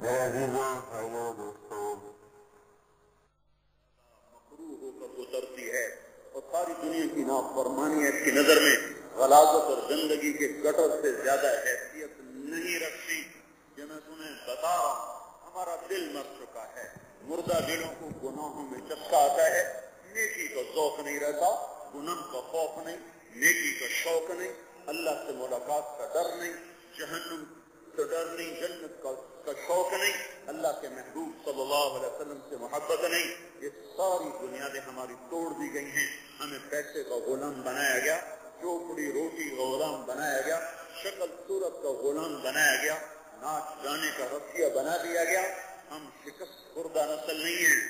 مکروہ ہو کر اترتی ہے اور ساری دنیا کی نافرمانی اس کی نظر میں غلاظت اور گندگی کے گٹر سے زیادہ حیثیت نہیں رکھتی. یہ میں تمہیں بتا رہا ہوں. ہمارا دل مر چکا ہے. مردہ دلوں کو گناہوں میں چسکا آتا ہے. نیکی کا ذوق نہیں رہتا, گناہ کا خوف نہیں, نیکی کا شوق نہیں, اللہ سے ملاقات کا ڈر نہیں, جہنم سے ڈر نہیں, جنت کا شوق نہیں, اللہ کے محبوب صلی اللہ علیہ وسلم سے محبت نہیں. یہ ساری بنیادیں ہماری توڑ دی گئی ہیں. ہمیں پیسے کا غلام بنایا گیا, چوپڑی روٹی کا غلام بنایا گیا, شکل صورت کا غلام بنایا گیا, ناچ گانے کا رسیہ بنا دیا گیا. ہم شکست خوردہ نسل نہیں ہیں,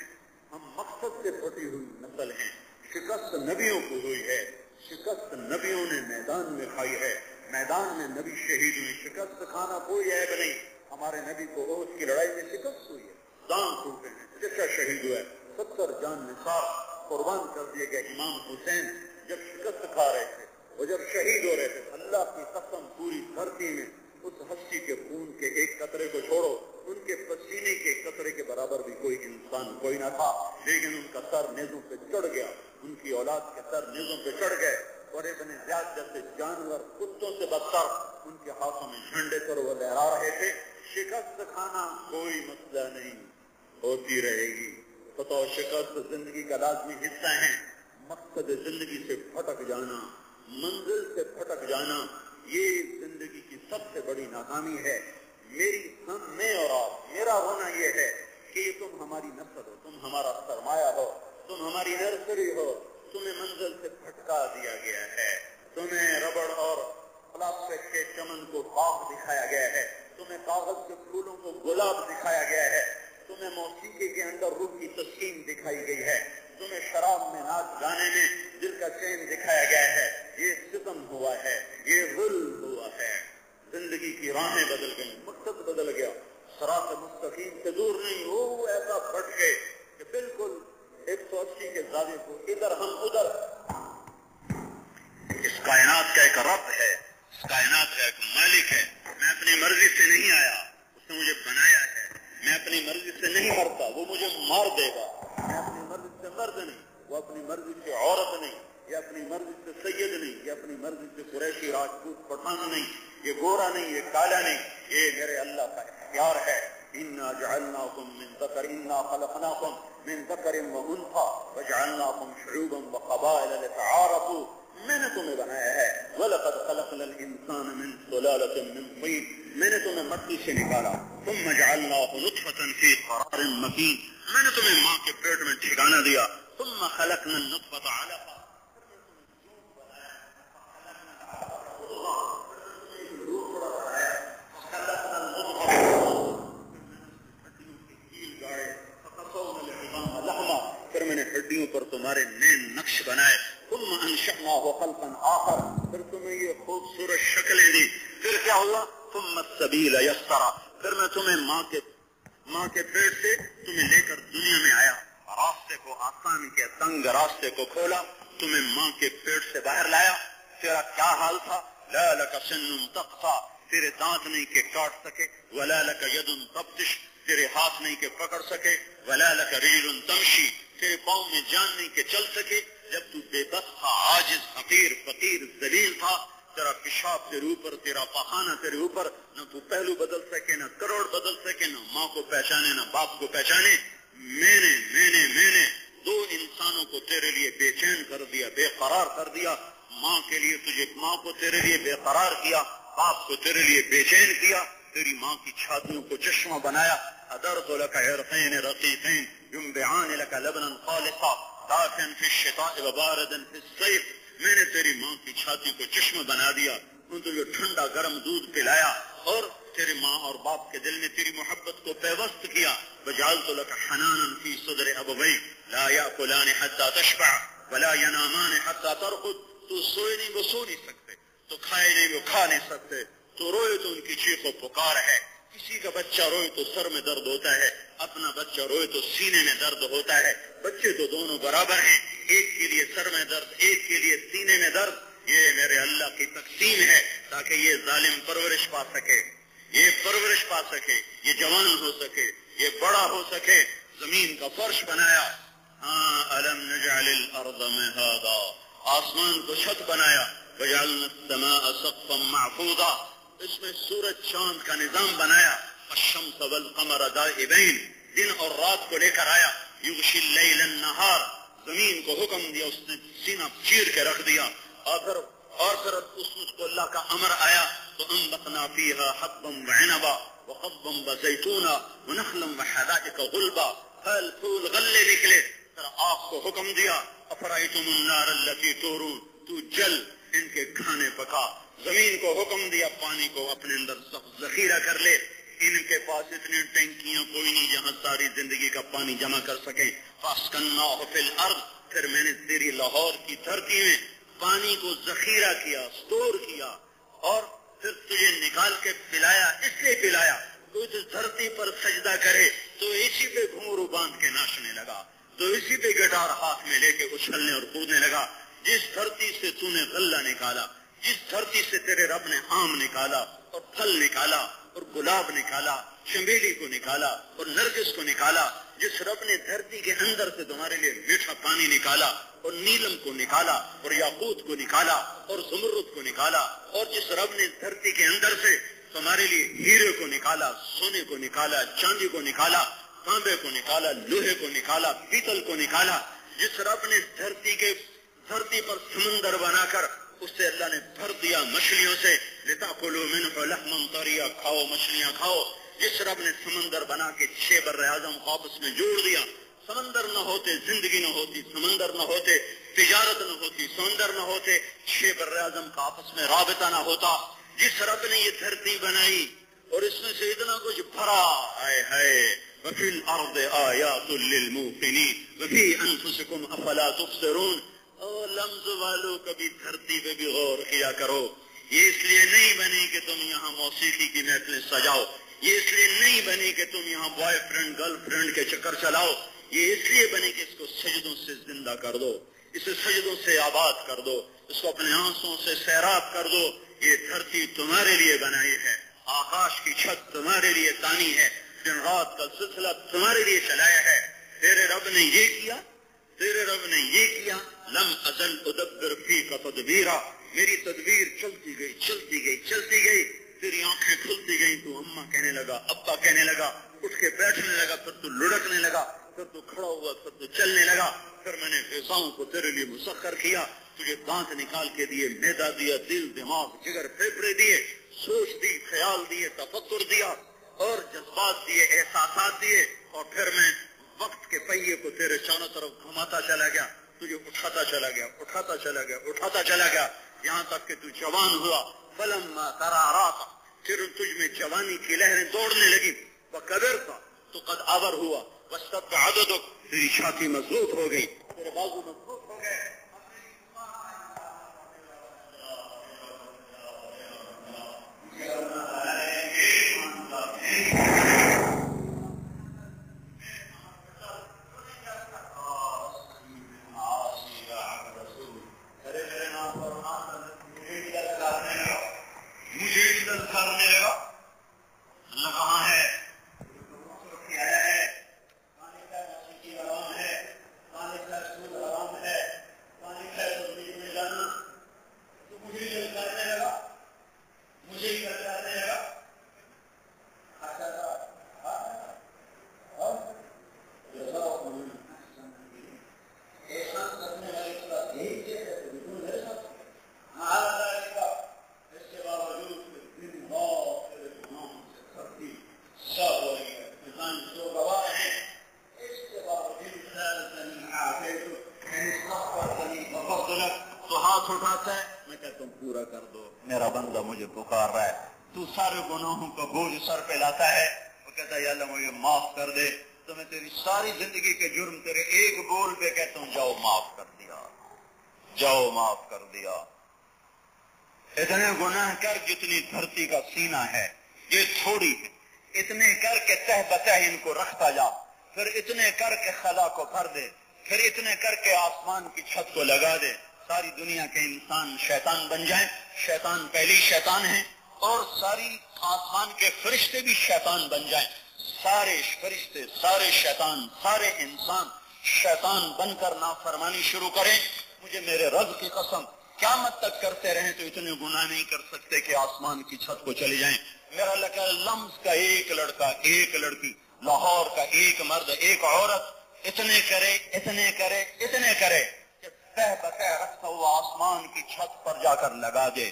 ہم مقصد سے پھٹی ہوئی نسل ہیں. شکست نبیوں کو ہوئی ہے, شکست نبیوں نے میدان میں کھائی ہے. میدان میں نبی شہید ہوئی. شکست کھانا کوئی عیب نہیں. ہمارے نبی کو احد کی لڑائی میں شکست ہوئی ہے, دان ٹوٹے ہیں, چچا شہید ہوا ہے, 70 جان نثار قربان کر دیے گئے. امام حسین جب شکست کھا رہے تھے, وہ جب شہید ہو رہے تھے, اللہ کی قسم پوری دھرتی میں اس ہستی کے خون کے ایک قطرے کو چھوڑو, ان کے پسینے کے قطرے کے برابر بھی کوئی انسان کوئی نہ تھا. لیکن ان کا سر نیزوں پہ چڑھ گیا, ان کی اولاد کے سر نیزوں پہ چڑھ گئے, اور ابن زیاد جیسے جانور کتوں سے بدتر ان کے ہاتھوں میں جھنڈے پر وہ لہرا رہے تھے. شکست کھانا کوئی مسئلہ نہیں, ہوتی رہے گی. فتح و شکست زندگی کا لازمی حصہ ہیں. مقصد زندگی سے پھٹک جانا, منزل سے پھٹک جانا, یہ زندگی کی سب سے بڑی ناکامی ہے. میں اور آپ, میرا ہونا یہ ہے کہ تم ہماری نسل ہو, تم ہمارا سرمایہ ہو, تم ہماری نرسری ہو. تمہیں منزل سے بھٹکا دیا گیا ہے. تمہیں ربڑ اور پلاسٹک کے چمن کو باغ دکھایا گیا ہے, تمہیں کاغذ کے پھولوں کو گلاب دکھایا گیا ہے, تمہیں موسیقی کے اندر روح کی تسکین دکھائی گئی ہے, تمہیں شراب میں, ناچ گانے میں دل کا چین دکھایا گیا ہے. یہ ستم ہوا ہے, یہ ظلم ہوا ہے. زندگی کی راہیں بدل گئی, مقصد بدل گیا. صراط مستقیم سے دور نہیں, وہ ایسا بٹ گئے کہ بالکل 180 کے زاویے کو ادھر ہم ادھر. اس کائنات کا ایک رب ہے, اس کائنات کا ایک مالک ہے. میں اپنی مرضی سے نہیں آیا, اس نے مجھے بنایا ہے. میں اپنی مرضی سے نہیں مرتا, وہ مجھے مار دے گا. میں اپنی مرضی سے مرد نہیں, وہ اپنی مرضی سے عورت نہیں, یہ اپنی مرضی سے سید نہیں, یہ اپنی مرضی سے قریشی راجپوت پٹھان نہیں, یہ گورا نہیں, یہ کالا نہیں. یہ میرے اللہ کا اختیار ہے. انا جعلناکم من ذکر, انا خلقناکم من ذکر وانثى وجعلناکم شعوبا وقبائل لتعارفوا. میں نے تمہیں بنایا ہے. وَلَقَدْ خَلَقْنَا الْإِنسَانَ مِنْ سُلَالَةٍ مِنْ طِينٍ. میں نے تمہیں مٹی سے نکالا. ثُمَّ جَعَلْنَاهُ نُطْفَةً فِي قَرَارٍ مَكِينٍ. میں نے تمہیں ماں کے پیٹ میں ٹھکانہ دیا. ثُمَّ خَلَقْنَا النُّطْفَةَ عَلَقَةً. پھر میں نے ہڈیوں پر تمہارے نئے نقش بنائے. ثم انشأناه خلقا آخر. پھر تمہیں یہ خوبصورت شکلیں دی. پھر کیا ہوا؟ ثم السبیل یسرا. پھر میں تمہیں ماں کے پیٹ سے تمہیں لے کر دنیا میں آیا. راستے کو آسان کیا, تنگ راستے کو کھولا, تمہیں ماں کے پیٹ سے باہر لایا. تیرا کیا حال تھا؟ لا لک سن تقصا. تیرے دانت نہیں کہ کاٹ سکے. ولا لک ید تبطش. تیرے ہاتھ نہیں کہ پکڑ سکے. ولا لک رجل تمشی. تیرے پاؤں میں جان نہیں کہ چل سکے. جب تو بے بس تھا, عاجز, حقیر, فقیر, ذلیل تھا, تیرا پیشاب تیرے اوپر, تیرا پخانہ تیرے اوپر, نہ تو پہلو بدل سکے, نہ کروڑ بدل سکے, نہ ماں کو پہچانے, نہ باپ کو پہچانے. میں نے 2 انسانوں کو تیرے لیے بے چین کر دیا, بے قرار کر دیا. ماں کے لیے تجھے, ماں کو تیرے لیے بے قرار کیا, باپ کو تیرے لیے بے چین کیا. تیری ماں کی چھاتیوں کو چشمہ بنایا. ادرت لك عرقين رقيقين ينبعان لك لبنا خالصا دافئا في الشتاء وباردا في الصيف. میں نے تیری ماں کی چھاتی کو چشمہ بنا دیا, ان کو ٹھنڈا گرم دودھ پلایا, اور تیرے ماں اور باپ کے دل میں تیری محبت کو پیوست کیا. وجعلت لك حنانا في صدر ابويك لا يأكلان حتى تشبع ولا ينامان حتى ترقد. تو سوئے نہیں, وہ سو نہیں سکتے. تو کھائے نہیں, وہ کھا نہیں سکتے. تو روئے تو ان کی چیخ و پکار ہے. کسی کا بچہ روئے تو سر میں درد ہوتا ہے, اپنا بچہ روئے تو سینے میں درد ہوتا ہے. بچے تو دونوں برابر ہیں, ایک کے لیے سر میں درد, ایک کے لیے سینے میں درد. یہ میرے اللہ کی تقسیم ہے تاکہ یہ ظالم پرورش پا سکے, یہ پرورش پا سکے، یہ جوان ہو سکے، یہ بڑا ہو سکے، زمین کا فرش بنایا. ہاں الم نجعل الارض مہادا، آسمان کو چھت بنایا. وجعلنا السماء سقفا محفوظا، اس میں سورج چاند کا نظام بنایا. الشمس والقمر دائبین، دن اور رات کو لے کر آیا. یغشی اللیل النہار، زمین کو حکم دیا، اس نے سینہ چیر کے رکھ دیا. اور پھر اس کو اللہ کا امر آیا تو انبتنا فیہا حبا وعنبا وقضبا وزیتونا ونخلا وحدائق غلبا، پھل پھول غلے نکلے. پھر آگ کو حکم دیا افرأیتم النار التی تورون، تو جل ان کے کھانے پکا. زمین کو حکم دیا پانی کو اپنے اندر ذخیرہ کر لے. ان کے پاس اتنی ٹینکیاں کوئی نہیں جہاں ساری زندگی کا پانی جمع کر سکیں. فاسکناہ فی الارض، پھر میں نے تیری لاہور کی دھرتی میں پانی کو ذخیرہ کیا، سٹور کیا، اور پھر تجھے نکال کے پلایا. اس لیے پلایا تو اس دھرتی پر سجدہ کرے تو اسی پہ گھنگرو باندھ کے ناچنے لگا، تو اسی پہ گٹار ہاتھ میں لے کے اچھلنے اور کودنے لگا. جس دھرتی سے تو نے غلہ نکالا، جس دھرتی سے تیرے رب نے آم نکالا اور پھل نکالا اور گلاب نکالا، چمیلی کو نکالا اور نرگس کو نکالا، جس رب نے دھرتی کے اندر سے تمہارے لیے میٹھا پانی نکالا اور نیلم کو نکالا اور یاقوت کو نکالا اور زمرد کو نکالا، اور جس رب نے دھرتی کے اندر سے تمہارے لیے ہیرے کو نکالا، سونے کو نکالا، چاندی کو نکالا، تانبے کو نکالا، لوہے کو نکالا، پیتل کو نکالا، جس رب نے دھرتی پر سمندر بنا کر اس سے اللہ نے بھر دیا مچھلیوں سے، لتاکلوا منہ لحما طریا، کھاؤ مچھلیاں کھاؤ. جس رب نے سمندر بنا کے 6 بر اعظم کو آپس میں جوڑ دیا، سمندر نہ ہوتے زندگی نہ ہوتی، سمندر نہ ہوتے تجارت نہ ہوتی، سمندر نہ ہوتے 6 بر اعظم کا آپس میں رابطہ نہ ہوتا. جس رب نے یہ دھرتی بنائی اور اس میں سے اتنا کچھ بھرا، ہائے ہائے، وفی الارض آیات للموقنین وفی انفسکم افلا تبصرون. اور لمز والو کبھی دھرتی پہ بھی غور کیا کرو. یہ اس لیے نہیں بنی کہ تم یہاں موسیقی کی محفلیں سجاؤ، یہ اس لیے نہیں بنی کہ تم یہاں بوائے فرینڈ گرل فرینڈ کے چکر چلاؤ، یہ اس لیے بنی کہ اس کو سجدوں سے زندہ کر دو، اسے سجدوں سے آباد کر دو، اس کو اپنے آنسوں سے سیراب کر دو. یہ دھرتی تمہارے لیے بنائی ہے، آکاش کی چھت تمہارے لیے تانی ہے، دن رات کا سلسلہ تمہارے لیے چلایا ہے. تیرے رب نے یہ کیا، تیرے رب نے یہ کیا. لم ازل ادبر فیک تدبیرا، میری تدبیر چلتی گئی چلتی گئی چلتی گئی. تیری آنکھیں کھلتی گئی، تو اماں کہنے لگا، ابا کہنے لگا، اٹھ کے بیٹھنے لگا، پھر تو لڑکنے لگا، پھر تو کھڑا ہوا، پھر تو چلنے لگا. پھر میں نے فضاؤں کو تیرے لیے مسخر کیا، تجھے دانت نکال کے دیے، معدہ دیا، دل دماغ جگر پھیپھڑے دیے، سوچ دی، خیال دیے، تفکر دیا اور جذبات دیے، احساسات دیے. اور پھر میں وقت کے پہیے کو تیرے چاروں طرف گھماتا چلا گیا، تجھے اٹھاتا چلا گیا، اٹھاتا چلا گیا، اٹھاتا چلا گیا، یہاں تک کہ تو جوان ہوا. فلما ترعرعت، پھر تجھ میں جوانی کی لہریں دوڑنے لگی. وکبرت، تو قد آور ہوا. واشتد عضدک، تیری چھاتی مضبوط ہو گئی، تیرے بازو مضبوط ہو گئے. تو ہاتھ اٹھاتا ہے، میں کہتا ہوں پورا کر دو، میرا بندہ مجھے پکار رہا ہے. تو سارے گناہوں کا بوجھ سر پہ لاتا ہے، وہ کہتا ہے یا اللہ مجھے معاف کر دے. تو میں تیری ساری زندگی کے جرم تیرے ایک بول پہ کہتا ہوں جاؤ معاف کر دیا، جاؤ معاف کر دیا. اتنے گناہ کر جتنی دھرتی کا سینہ ہے، یہ تھوڑی ہے. اتنے کر کے تہ بتہ ان کو رکھتا جا، پھر اتنے کر کے خلا کو بھر دے، پھر اتنے کر کے آسمان کی چھت کو لگا دے. ساری دنیا کے انسان شیطان بن جائیں. شیطان پہلی شیطان ہے اور ساری آسمان کے فرشتے بھی شیطان بن جائیں، سارے فرشتے، سارے شیطان، سارے انسان شیطان بن کر نافرمانی شروع کریں، مجھے میرے رب کی قسم قیامت تک کرتے رہیں تو اتنے گناہ نہیں کر سکتے کہ آسمان کی چھت کو چلے جائیں۔ میرا اللہ کہ لمس کا ایک لڑکا، ایک لڑکی، لاہور کا ایک مرد، ایک عورت اتنے کرے کہ تہ بتہ رکھتا ہوا آسمان کی چھت پر جا کر لگا دے،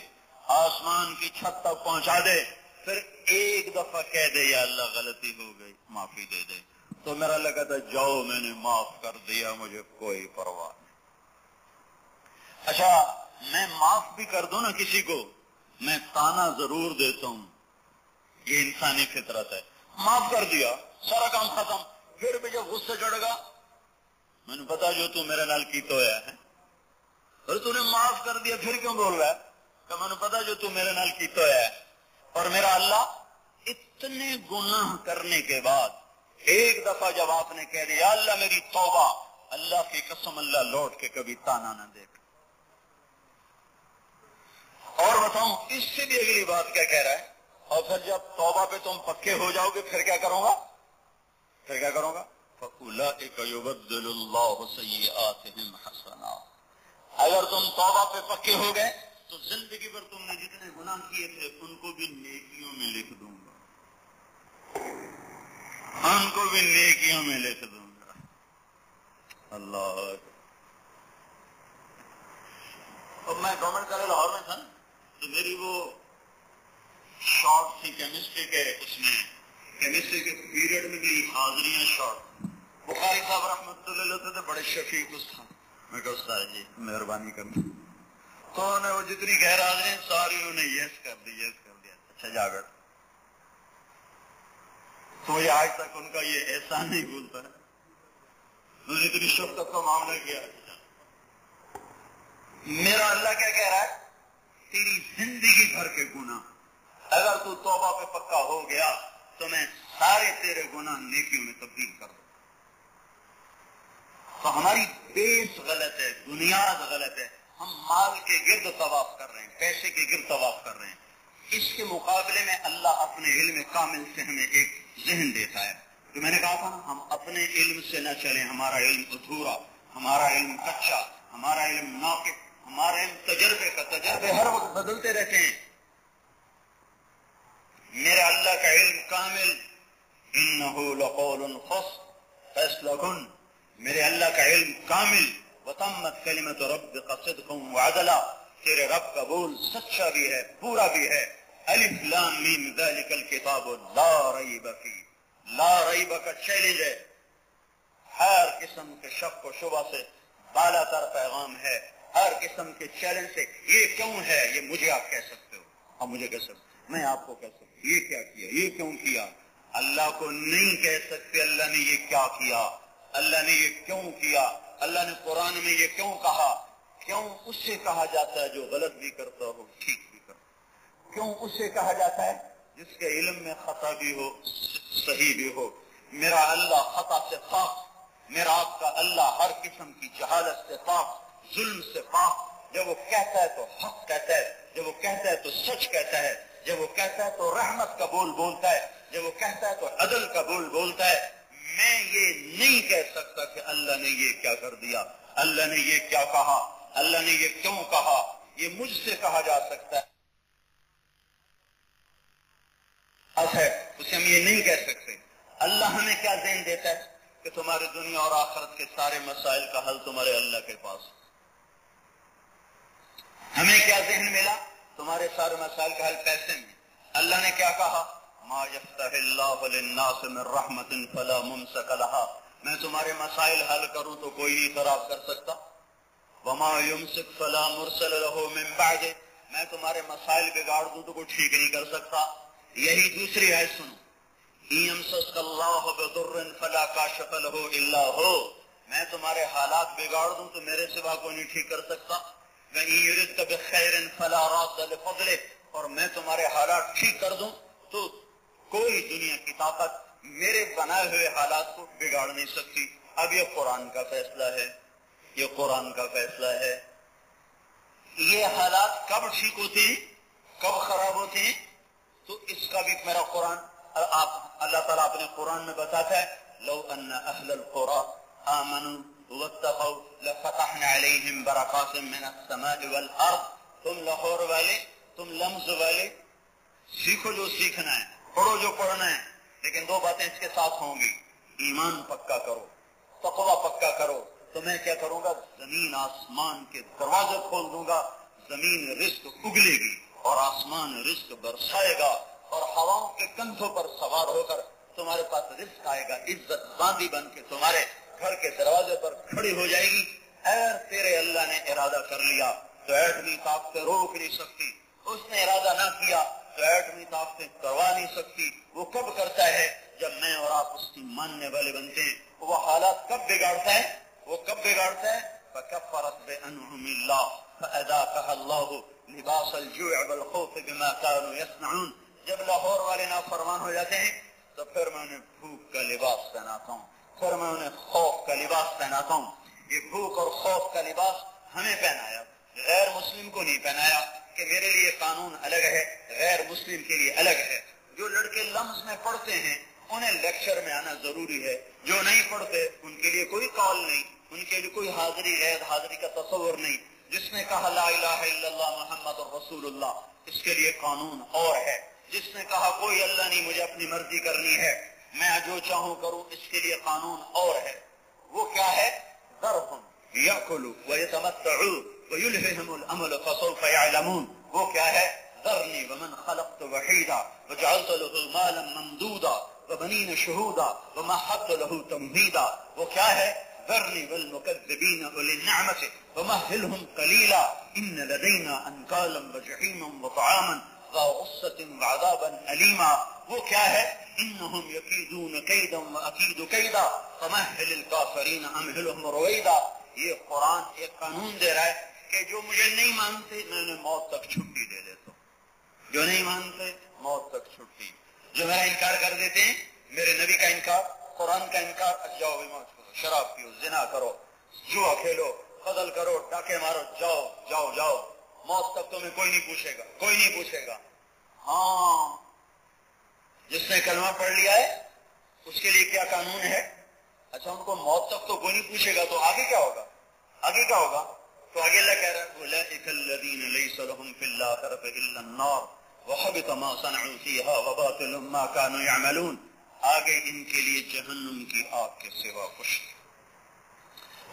آسمان کی چھت تک پہنچا دے، پھر ایک دفعہ کہہ دے یا اللہ غلطی ہو گئی معافی دے دے، تو میرا اللہ کہتا جاؤ میں نے معاف کر دیا، مجھے کوئی پرواہ نہیں۔ اچھا میں معاف بھی کر دوں نا کسی کو، میں تانا ضرور دیتا ہوں، یہ انسانی فطرت ہے۔ معاف کر دیا، سارا کام ختم، پھر بھی جب غصہ چڑھ گا، میں نے پتا جو تو میرے نال کیتا ہوا ہے، اور تو نے معاف کر دیا پھر کیوں بول رہا ہے کہ میں نے پتا جو تو میرے نال کیتا ہوا ہے۔ اور میرا اللہ اتنے گناہ کرنے کے بعد ایک دفعہ جب آپ نے کہہ دیا اللہ میری توبہ، اللہ کی قسم اللہ لوٹ کے کبھی تانا نہ دیکھ۔ اور بتاؤں اس سے بھی اگلی بات کیا کہہ رہا ہے، اور پھر جب توبہ پہ تم پکے ہو جاؤ گے پھر کیا کروں گا، پھر کیا کروں گا، فَأُولَئِكَ يُبَدِّلُ اللَّهُ سَيِّئَاتِهِمْ حَسَنَاتٍ۔ اگر تم توبہ پہ پکے ہو گئے تو زندگی پر تم نے جتنے گناہ کیے تھے ان کو بھی نیکیوں میں لکھ دوں گا، ان کو بھی نیکیوں میں لکھ دوں گا۔ اللہ اب میں گورنمنٹ کالج لاہور میں تھا تو میری وہ شارٹ تھی کیمسٹری کے، اس میں کیمسٹری کے پیریڈ میں میری حاضریاں شارٹ، بخاری صاحب رحمۃ اللہ علیہ تھے، بڑے شفیق استاد، میں کہا استاد جی مہربانی کرنا، تو انہوں نے وہ جتنی غیر حاضریں ساری انہوں نے یس کر دی، یس کر دیا، اچھا جاگر، تو یہ آج تک ان کا یہ احسان نہیں بھولتا ہے، انہوں نے اتنی شفقت کا معاملہ کیا۔ میرا اللہ کیا کہہ رہا ہے، تیری زندگی بھر کے گناہ اگر تو توبہ پہ پکا ہو گیا تو میں سارے تیرے گناہ نیکیوں میں تبدیل کر دوں۔ تو ہماری بیس غلط ہے، بنیاد غلط ہے، ہم مال کے گرد طواف کر رہے ہیں، پیسے کے گرد طواف کر رہے ہیں۔ اس کے مقابلے میں اللہ اپنے علم کامل سے ہمیں ایک ذہن دیتا ہے، تو میں نے کہا تھا نا ہم اپنے علم سے نہ چلیں، ہمارا علم ادھورا، ہمارا علم کچا، ہمارا علم ناقص، ہمارا علم تجربے کا، تجربے ہر وقت بدلتے رہتے ہیں۔ میرا اللہ کا علم کامل، انہ لقول فصل فیصلہ کن، میرے اللہ کا علم کامل، وتمت کلمۃ ربک صدقا وعدلا، تیرے رب کا بول سچا بھی ہے پورا بھی ہے۔ الف لام میم ذالک الکتاب لا ریب فیہ، لا ریب کا چیلنج ہے، ہر قسم کے شک و شبہ سے بالا تر پیغام ہے، ہر قسم کے چیلنج سے یہ کیوں ہے یہ مجھے آپ کہہ سکتے ہو، آپ مجھے کہہ سکتے ہو، میں آپ کو کہہ سکتا ہوں یہ کیا کیا، یہ کیوں کیا، اللہ کو نہیں کہہ سکتے اللہ نے یہ کیا کیا، اللہ نے یہ کیوں کیا، اللہ نے قرآن میں یہ کیوں کہا، کیوں اس سے کہا جاتا ہے جو غلط بھی کرتا ہو ٹھیک بھی کرتا ہو، کیوں اس سے کہا جاتا ہے جس کے علم میں خطا بھی ہو صحیح بھی ہو۔ میرا اللہ خطا سے پاک، میرا آپ کا اللہ ہر قسم کی جہالت سے پاک، ظلم سے پاک، جب وہ کہتا ہے تو حق کہتا ہے، جب وہ کہتا ہے تو سچ کہتا ہے، جب وہ کہتا ہے تو رحمت کا بول بولتا ہے، جب وہ کہتا ہے تو عدل کا بول بولتا ہے۔ میں یہ نہیں کہہ سکتا کہ اللہ نے یہ کیا کر دیا، اللہ نے یہ کیا کہا، اللہ نے یہ کیوں کہا، یہ مجھ سے کہا جا سکتا ہے اسے ہم یہ نہیں کہہ سکتے۔ اللہ ہمیں کیا ذہن دیتا ہے کہ تمہاری دنیا اور آخرت کے سارے مسائل کا حل تمہارے اللہ کے پاس۔ ہمیں کیا ذہن ملا، تمہارے سارے مسائل کا حل پیسے میں۔ اللہ نے کیا کہا، ما یفتح اللہ للناس من رحمت فلا ممسک لها، میں تمہارے مسائل حل کروں تو کوئی نہیں خراب کر سکتا، وما یمسک فلا مرسل له من بعد، میں تمہارے مسائل بگاڑ دوں تو کوئی ٹھیک نہیں کر سکتا۔ یہی دوسری ہے، سنو، یمسسک اللہ بضر فلا کاشف له الا هو، میں تمہارے حالات بگاڑ دوں تو میرے سوا کوئی نہیں ٹھیک کر سکتا۔ وَإِن يُرِدْكَ بِخَيْرٍ فَلَا رَادَّ لِفَضْلِهِ، اور میں تمہارے حالات ٹھیک کر دوں تو کوئی دنیا کی طاقت میرے بنائے ہوئے حالات کو بگاڑ نہیں سکتی۔ اب یہ قرآن کا فیصلہ ہے، یہ قرآن کا فیصلہ ہے۔ یہ حالات کب ٹھیک ہوتے ہیں، کب خراب ہوتے ہیں، تو اس کا بھی میرا قرآن اللہ تعالیٰ اپنے قرآن میں بتاتا ہے لو ان اہل القرى آمنوا واتقوا لفتحنا علیہم برکات من السماء والارض. تم لاہور والے، تم لمز والے، سیکھو جو سیکھنا ہے، پڑھو جو پڑھنا ہے، لیکن دو باتیں اس کے ساتھ ہوں گی. ایمان پکا کرو، تقوی پکا کرو، تو میں کیا کروں گا، زمین آسمان کے دروازے کھول دوں گا، زمین رزق اگلے گی اور آسمان رزق برسائے گا، اور ہواؤں کے کندھوں پر سوار ہو کر تمہارے پاس رزق آئے گا، عزت باندھی بن کے تمہارے گھر کے دروازے پر کھڑی ہو جائے گی. اگر تیرے اللہ نے ارادہ کر لیا تو ایٹمی طاقتیں روک نہیں سکتی، اس نے ارادہ نہ کیا تو ایٹمی طاقتیں کروا نہیں سکتی. وہ کب کرتا ہے؟ جب میں اور آپ اس کی ماننے والے بنتے ہیں. وہ حالات کب بگاڑتا ہے؟ وہ کب بگاڑتا ہے؟ فَكَفَّرَتْ بِأَنْعُمِ اللَّهِ فَأَذَاقَهَا اللَّهُ لِبَاسَ الْجُوعِ وَالْخَوْفِ بِمَا كَانُوا يَصْنَعُونَ. جب لاہور والے نافرمان ہو جاتے ہیں تو پھر میں انہیں بھوک کا لباس پہناتا ہوں، پھر میں انہیں خوف کا لباس پہناتا ہوں. یہ بھوک اور خوف کا لباس ہمیں پہنایا، غیر مسلم کو نہیں پہنایا کہ میرے لیے قانون الگ ہے، غیر مسلم کے لیے الگ ہے. جو لڑکے لمز میں پڑھتے ہیں انہیں لیکچر میں آنا ضروری ہے، جو نہیں پڑھتے ان کے لیے کوئی کال نہیں، ان کے لیے کوئی حاضری غیر حاضری کا تصور نہیں. جس نے کہا لا الہ الا اللہ محمد رسول اللہ، اس کے لیے قانون اور ہے. جس نے کہا کوئی اللہ نہیں، مجھے اپنی مرضی کرنی ہے، میں جو چاہوں کروں، اس کے لیے قانون اور ہے. وہ کیا ہے؟ ذرهم یاکلوا ویتمتعوا ویلہہم الامل فسوف یعلمون. وہ کیا ہے؟ ذرنی ومن خلقت وحیدا وجعلت له مالا ممدودا وبنین شہودا ومہدت له تمہیدا. وہ کیا ہے؟ ذرنی والمکذبین اولی النعمت ومہلہم قلیلا ان لدینا انکالا وجحیما وطعاما ذا غصة وعذابا علیما. وہ کیا ہے؟ انہم یکیدون کیدا واکید کیدا فمہل الکافرین امہلہم رویدا. یہ قرآن ایک قانون دے رہا ہے کہ جو مجھے نہیں مانتے میں انہیں موت تک چھٹی دے دیتا ہوں. جو نہیں مانتے موت تک چھٹی. جو میرا انکار کر دیتے ہیں، میرے نبی کا انکار، قرآن کا انکار، جاؤ بھی موت کرو، شراب پیو، زنا کرو، جوا کھیلو، قتل کرو، ڈاکے مارو، جاؤ جاؤ جاؤ، موت تک تمہیں کوئی نہیں پوچھے گا، کوئی نہیں پوچھے گا. ہاں جس نے کلمہ پڑھ لیا ہے اس کے لیے کیا قانون ہے؟ اچھا ان کو موت تک تو کوئی نہیں پوچھے گا، تو آگے کیا ہوگا؟ آگے کیا ہوگا؟ تو آگے اللہ کہہ رہا ہے اولئک الذین لیس لهم فی الآخرۃ الا النار وحبط ما صنعوا فیها وباطل ما كانوا يعملون. آگے ان کے لیے جہنم کی آگ کے سوا کچھ نہیں.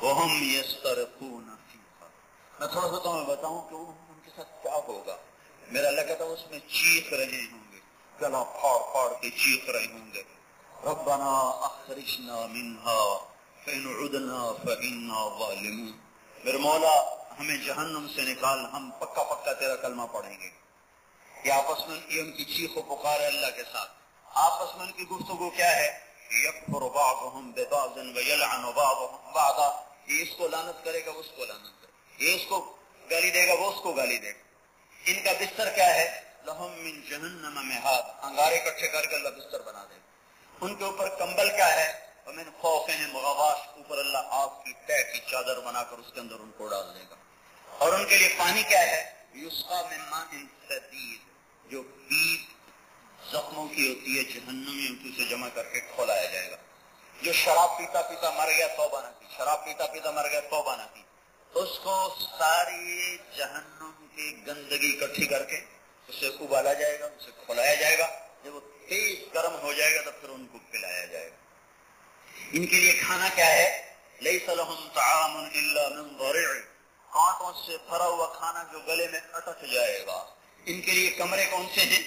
وهم یسترقون فیہا. میں تھوڑا سا تمہیں بتاؤں کہ ان کے ساتھ کیا ہوگا. میرا اللہ کہتا ہے اس میں چیخ رہے ہوں گے، گلا پھاڑ پھاڑ کے چیخ رہے ہوں گے ربنا اخرجنا منها فإن عدنا فإنا ظالمون. میرے مولا ہمیں جہنم سے نکال، ہم پکا پکا تیرا کلمہ پڑھیں گے. یہ آپس میں یہ ان کی چیخ و پکار ہے اللہ کے ساتھ. آپس میں ان کی گفتگو کیا ہے؟ یکفر بعضهم ببعض ویلعن بعضهم بعضا. یہ اس کو لعنت کرے گا، اس کو لعنت کرے گا، یہ اس کو گالی دے گا، وہ اس کو گالی دے گا. ان کا بستر کیا ہے؟ لہم من جہنم مہاد. انگارے اکٹھے کر کے اللہ بستر بنا دے گا. ان کے اوپر کمبل کیا ہے؟ ومن خوفہم غواش. اوپر اللہ آگ کی تہ کی چادر بنا کر اس کے اندر ان کو ڈال دے گا. اور ان کے لیے پانی کیا ہے؟ یسقا من ماء سدید. جو پیپ زخموں کی ہوتی ہے جہنمیوں کی، اسے جمع کر کے کھولایا جائے گا. جو شراب پیتا پیتا مر گیا توبہ نہ کی، شراب پیتا پیتا مر گیا توبہ نہ کی، اس کو ساری جہنم کی گندگی اکٹھی کر کے اسے ابالا جائے گا، اسے کھولایا جائے گا. جب وہ تیز گرم ہو جائے گا تو پھر ان کو پلایا جائے گا. ان کے لیے کھانا کیا ہے؟ لیس لهم طعام الا من ضریع. کانٹوں سے بھرا ہوا کھانا جو گلے میں اٹک جائے گا. ان کے لیے کمرے کون سے ہیں؟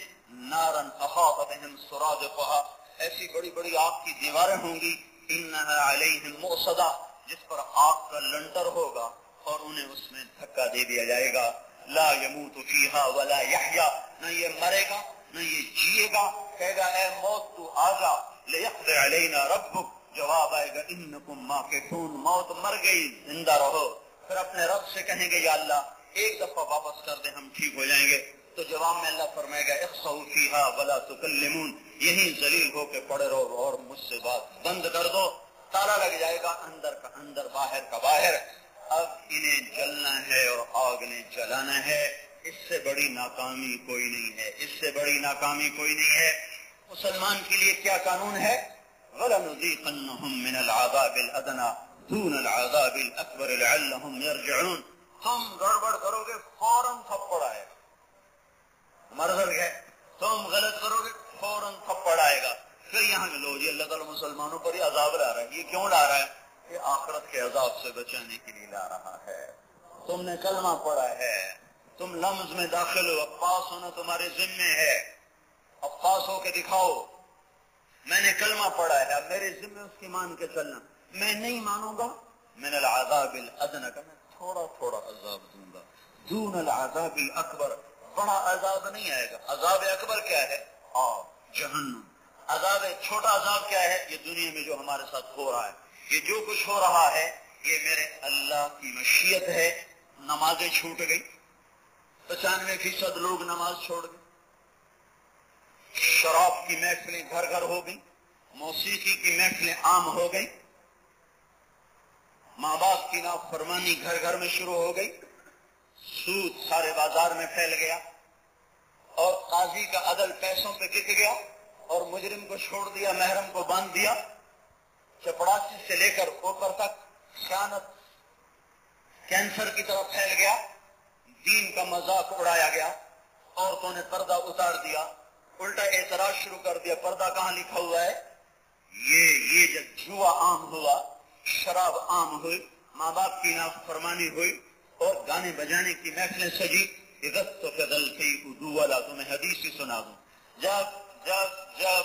نارن احاط بهم سرادقها. ایسی بڑی بڑی آگ کی دیواریں ہوں گی، انها علیہم مؤصدہ، جس پر آگ کا لنٹر ہوگا اور انہیں اس میں دھکا دے دیا جائے گا. لا يموت فیہا ولا یحیا. نہ یہ مرے گا نہ یہ جیے گا. کہے گا اے موت تو آجا. لیقضی علینا ربک. جواب آئے گا انکم ماکثون. موت مر گئی، زندہ رہو. پھر اپنے رب سے کہیں گے یا اللہ ایک دفعہ واپس کر دیں، ہم ٹھیک ہو جائیں گے. تو جواب میں اللہ فرمائے گا اخسؤوا فیہا ولا تکلمون. یہیں ذلیل ہو کے پڑے رہو اور مجھ سے بات بند کر دو. تالا لگ جائے گا، اندر کا اندر باہر کا باہر. اب انہیں جلنا ہے اور آگ نے جلانا ہے. اس سے بڑی ناکامی کوئی نہیں ہے، اس سے بڑی ناکامی کوئی نہیں ہے۔ مسلمان کے لیے کیا قانون ہے؟ وَلَنُذِيقَنَّهُم مِّنَ الْعَذَابِ الْأَدْنَىٰ دُونَ الْعَذَابِ الْأَكْبَرِ لَعَلَّهُمْ يَرْجِعُونَ۔ تم گڑبڑ کرو گے فوراً تھپڑ آئے گا، مرض ہے، تم غلط کرو گے فوراً تھپڑ آئے گا۔ پھر یہاں لو جی اللہ تعالیٰ مسلمانوں پر یہ عذاب لا رہا ہے، یہ کیوں لا رہا ہے؟ کہ آخرت کے عذاب سے بچانے کے لیے لا رہا ہے۔ تم نے کلمہ پڑھا ہے، تم لمز میں داخل ہو، اب پاس ہونا تمہارے ذمے ہے، اب پاس ہو کے دکھاؤ میں نے کلمہ پڑھا ہے، اب میرے ذمے اس کی مان کے چلنا۔ میں نہیں مانوں گا، من العذاب الادنی کا میں تھوڑا تھوڑا عذاب دوں گا، دون العذاب الاکبر، بڑا عذاب نہیں آئے گا۔ عذاب اکبر کیا ہے؟ جہنم۔ عذاب چھوٹا عذاب کیا ہے؟ یہ دنیا میں جو ہمارے ساتھ ہو رہا ہے، یہ جو کچھ ہو رہا ہے یہ میرے اللہ کی مشیت ہے۔ نمازیں چھوٹ گئی، 95% لوگ نماز چھوڑ گئے، شراب کی محفلیں گھر گھر ہو گئی، موسیقی کی محفلیں عام ہو گئی، ماں باپ کی نافرمانی گھر گھر میں شروع ہو گئی، سود سارے بازار میں پھیل گیا، اور قاضی کا عدل پیسوں پہ ٹک گیا، اور مجرم کو چھوڑ دیا، محرم کو باندھ دیا، چپڑاسی سے لے کر اوپر تک خیانت کینسر کی طرف پھیل گیا، دین کا مذاق اڑایا گیا، عورتوں نے پردہ اتار دیا، الٹا اعتراض شروع کر دیا پردہ کہاں لکھا ہوا ہے۔ یہ جب جوا عام ہوا، شراب عام ہوئی، ماں باپ کی نافرمانی ہوئی، اور گانے بجانے کی محفلیں سجی، تمہیں حدیث ہی سنا دوں، جب جب جب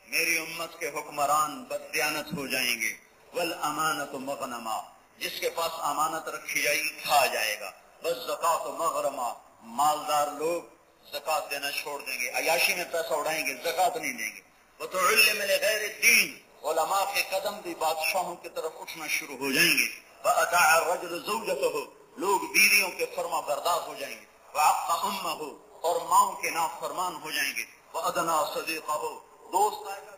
میری امت کے حکمران بددیانت ہو جائیں گے، والامانۃ مغنما، جس کے پاس امانت رکھی جائے گی کھا جائے گا، والزکوٰۃ مغرما، مالدار لوگ زکات دینا چھوڑ دیں گے، عیاشی میں پیسہ اڑائیں گے، زکات نہیں دیں گے، وتعلم لغیر الدین، علماء کے قدم بھی بادشاہوں کی طرف اٹھنا شروع ہو جائیں گے، فأطاع الرجل زوجته، لوگ بیویوں کے فرما بردار ہو جائیں گے، وعق امه، اور ماؤں کے نافرمان ہو جائیں گے، وادنا صدیقه، دوست آئے گا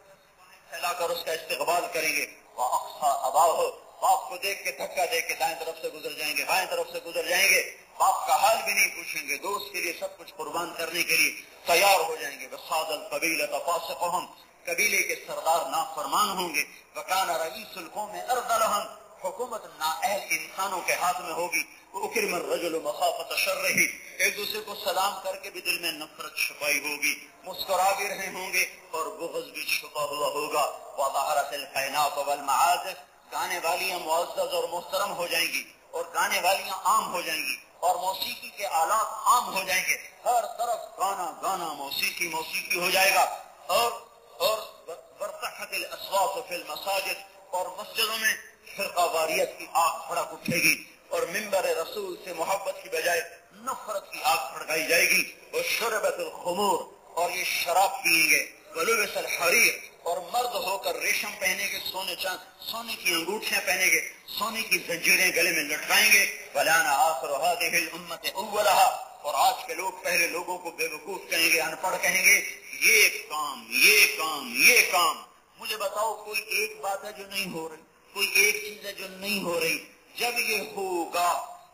پھیلا کر اس کا استقبال کریں گے، واقصى اباه، باپ کو دیکھ کے دھکا دے کے دائیں طرف سے گزر جائیں گے، بائیں طرف سے گزر جائیں گے، باپ کا حال بھی نہیں پوچھیں گے، دوست کے لیے سب کچھ قربان کرنے کے لیے تیار ہو جائیں گے، وصاد القبیلۃ فاسقهم، قبیلے کے سردار نافرمان ہوں گے، وکان رئیس القوم ارذلهم، حکومت نااہل انسانوں کے ہاتھ میں ہوگی، اکرم الرجل مخافۃ شرہ، ایک دوسرے کو سلام کر کے بھی دل میں نفرت چھپائی ہوگی، مسکرا بھی رہے ہوں گے اور بغض بھی چھپا ہوا ہوگا، وظہرت الحینات والمعازف، گانے والیاں معزز اور محترم ہو جائیں گی، اور گانے والیاں عام ہو جائیں گی، اور موسیقی کے آلات عام ہو جائیں گے، ہر طرف گانا گانا، موسیقی موسیقی ہو جائے گا، اور وارتفعت الاصوات فی المساجد، اور مسجدوں میں فرقہ واریت کی آگ بھڑک اٹھے گی، اور منبر رسول سے محبت کی بجائے نفرت کی آگ بھڑکائی جائے گی، وشربت الخمور، اور یہ شراب پیئیں گے، ولبس الحریر، اور مرد ہو کر ریشم پہنے گے، سونے کی انگوٹھیاں پہنیں گے، سونے کی زنجیریں گلے میں لٹکائیں گے، وَلَانَ آخِرُ هَٰذِهِ الْأُمَّةِ أَوَّلَهَا، اور آج کے لوگ پہلے لوگوں کو بے وقوف کہیں گے، ان پڑھ کہیں گے، یہ کام یہ کام یہ کام۔ مجھے بتاؤ کوئی ایک بات ہے جو نہیں ہو رہی، کوئی ایک چیز ہے جو نہیں ہو رہی؟ جب یہ ہوگا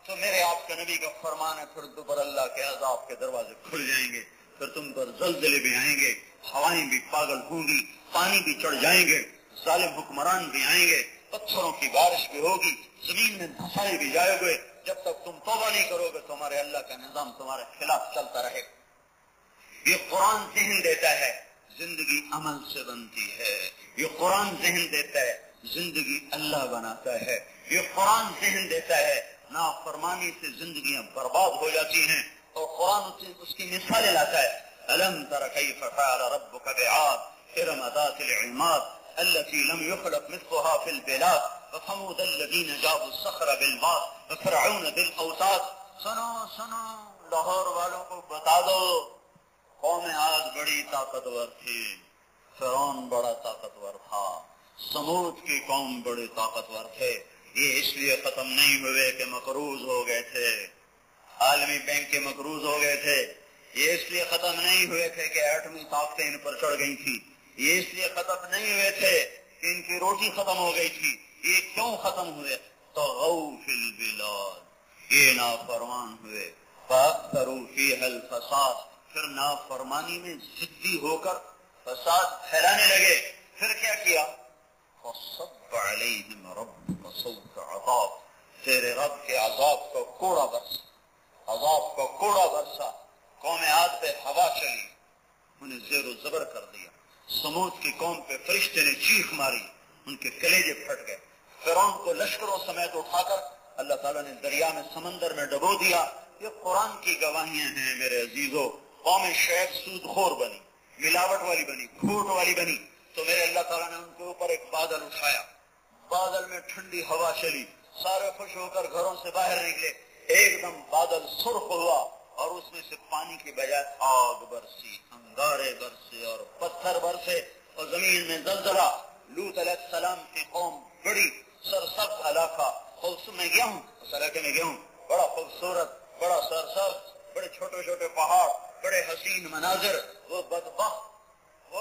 تو میرے آپ کے نبی کا فرمان ہے، پھر دوبارہ اللہ کے عذاب کے دروازے کھل جائیں گے، پھر تم پر زلزلے بھی آئیں گے، ہوائیں بھی پاگل ہوں گی، پانی بھی چڑھ جائیں گے، ظالم حکمران بھی آئیں گے، پتھروں کی بارش بھی ہوگی، زمین میں دھسائے بھی جائے گے، جب تک تم توبہ نہیں کرو گے تمہارے اللہ کا نظام تمہارے خلاف چلتا رہے گا۔ یہ قرآن ذہن دیتا ہے، زندگی عمل سے بنتی ہے، یہ قرآن ذہن دیتا ہے، زندگی اللہ بناتا ہے، یہ قرآن ذہن دیتا ہے، نافرمانی سے زندگیاں برباد ہو جاتی ہیں، اور قرآن اس کی مثالیں لاتا ہے۔ أَلَمْ تَرَ كَيْفَ فَعَلَ رَبُّكَ بِعَادٍ إِرَمَ ذَاتِ الْعِمَادِ الَّتِي لَمْ يُخْلَقْ مِثْلُهَا فِي الْبِلَادِ وَثَمُودَ الَّذِينَ جَابُوا الصَّخْرَ بِالْوَادِ وَفِرْعَوْنَ بِالْأَوْتَادِ۔ سنو لاہور والوں کو بتا دو، قوم عاد بڑی طاقتور تھی، فرعون بڑا طاقتور تھا، سمود کی قوم بڑے طاقتور تھے، یہ اس لیے ختم نہیں ہوئے کہ مقروض ہو گئے تھے، عالمی بینک کے مقروض ہو گئے تھے، یہ اس لیے ختم نہیں ہوئے تھے کہ ایٹمی طاقتیں ان پر چڑھ گئی تھی، یہ اس لیے ختم نہیں ہوئے تھے کہ ان کی روٹی ختم ہو گئی تھی، یہ کیوں ختم ہوئے؟ طغوا فی البلاد، یہ نافرمان ہوئے، فَأَكْثَرُوا فِيهَا الْفَسَادَ، پھر نافرمانی میں ضدی ہو کر فساد پھیلانے لگے. پھر کیا کیا؟ فَصَبَّ عَلَيْهِمْ رَبُّكَ صَوْتَ عَذَابٍ، تیرے رب کے عذاب کا کوڑا برسا، عذاب کا کوڑا برسا. قوم عاد پہ ہوا چلی، انہیں زیر و زبر کر دیا. سمود کی قوم پہ فرشتے نے چیخ ماری، ان کے کلیجے پھٹ گئے. فرعون کو لشکروں سمیت اٹھا کر اللہ تعالیٰ نے دریا میں سمندر میں ڈبو دیا. یہ قرآن کی گواہیاں ہیں میرے عزیزو. قوم شعیب سود خور بنی، ملاوٹ والی بنی، جھوٹ والی بنی، تو میرے اللہ تعالیٰ نے ان کے اوپر ایک بادل اٹھایا. بادل میں ٹھنڈی ہوا چلی، سارے خوش ہو کر گھروں سے باہر نکلے. ایک دم بادل سرخ ہوا اور اس میں سے پانی کی بجائے آگ برسی، انگارے برسے اور پتھر برسے اور زمین میں زلزلہ. لوط علیہ السلام کی قوم بڑی سرسبز علاقہ، اس میں گیا ہوں، اس علاقے میں گیا ہوں، بڑا خوبصورت، بڑا سرسبز، بڑے چھوٹے چھوٹے پہاڑ، بڑے حسین مناظر. وہ بدبخت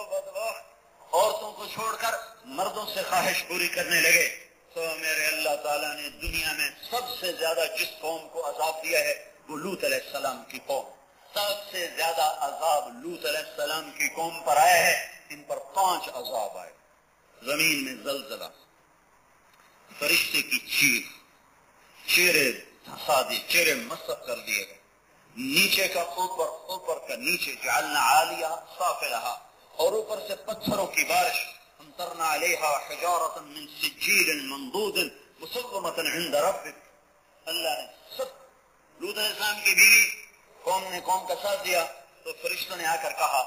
عورتوں کو چھوڑ کر مردوں سے خواہش پوری کرنے لگے. تو میرے اللہ تعالیٰ نے دنیا میں سب سے زیادہ جس قوم کو عذاب دیا ہے وہ لوط علیہ السلام کی قوم. سب سے زیادہ عذاب لوط علیہ السلام کی قوم پر آیا ہے. ان پر 5 عذاب آئے. زمین میں زلزلہ، فرشتے کی چیخ، چہرے دھسا دیے، چہرے مسخ کر دیے گئے. نیچے کا اوپر، اوپر کا نیچے، جعلنا عالیہ سافلہا، اور اوپر سے پتھروں کی بارش. امطرنا علیہا حجارۃ من سجیل منضود مسومۃ عند ربک. اللہ نے سب لوط علیہ السلام کی بیوی قوم نے قوم کا ساتھ دیا تو فرشتوں نے آ کر کہا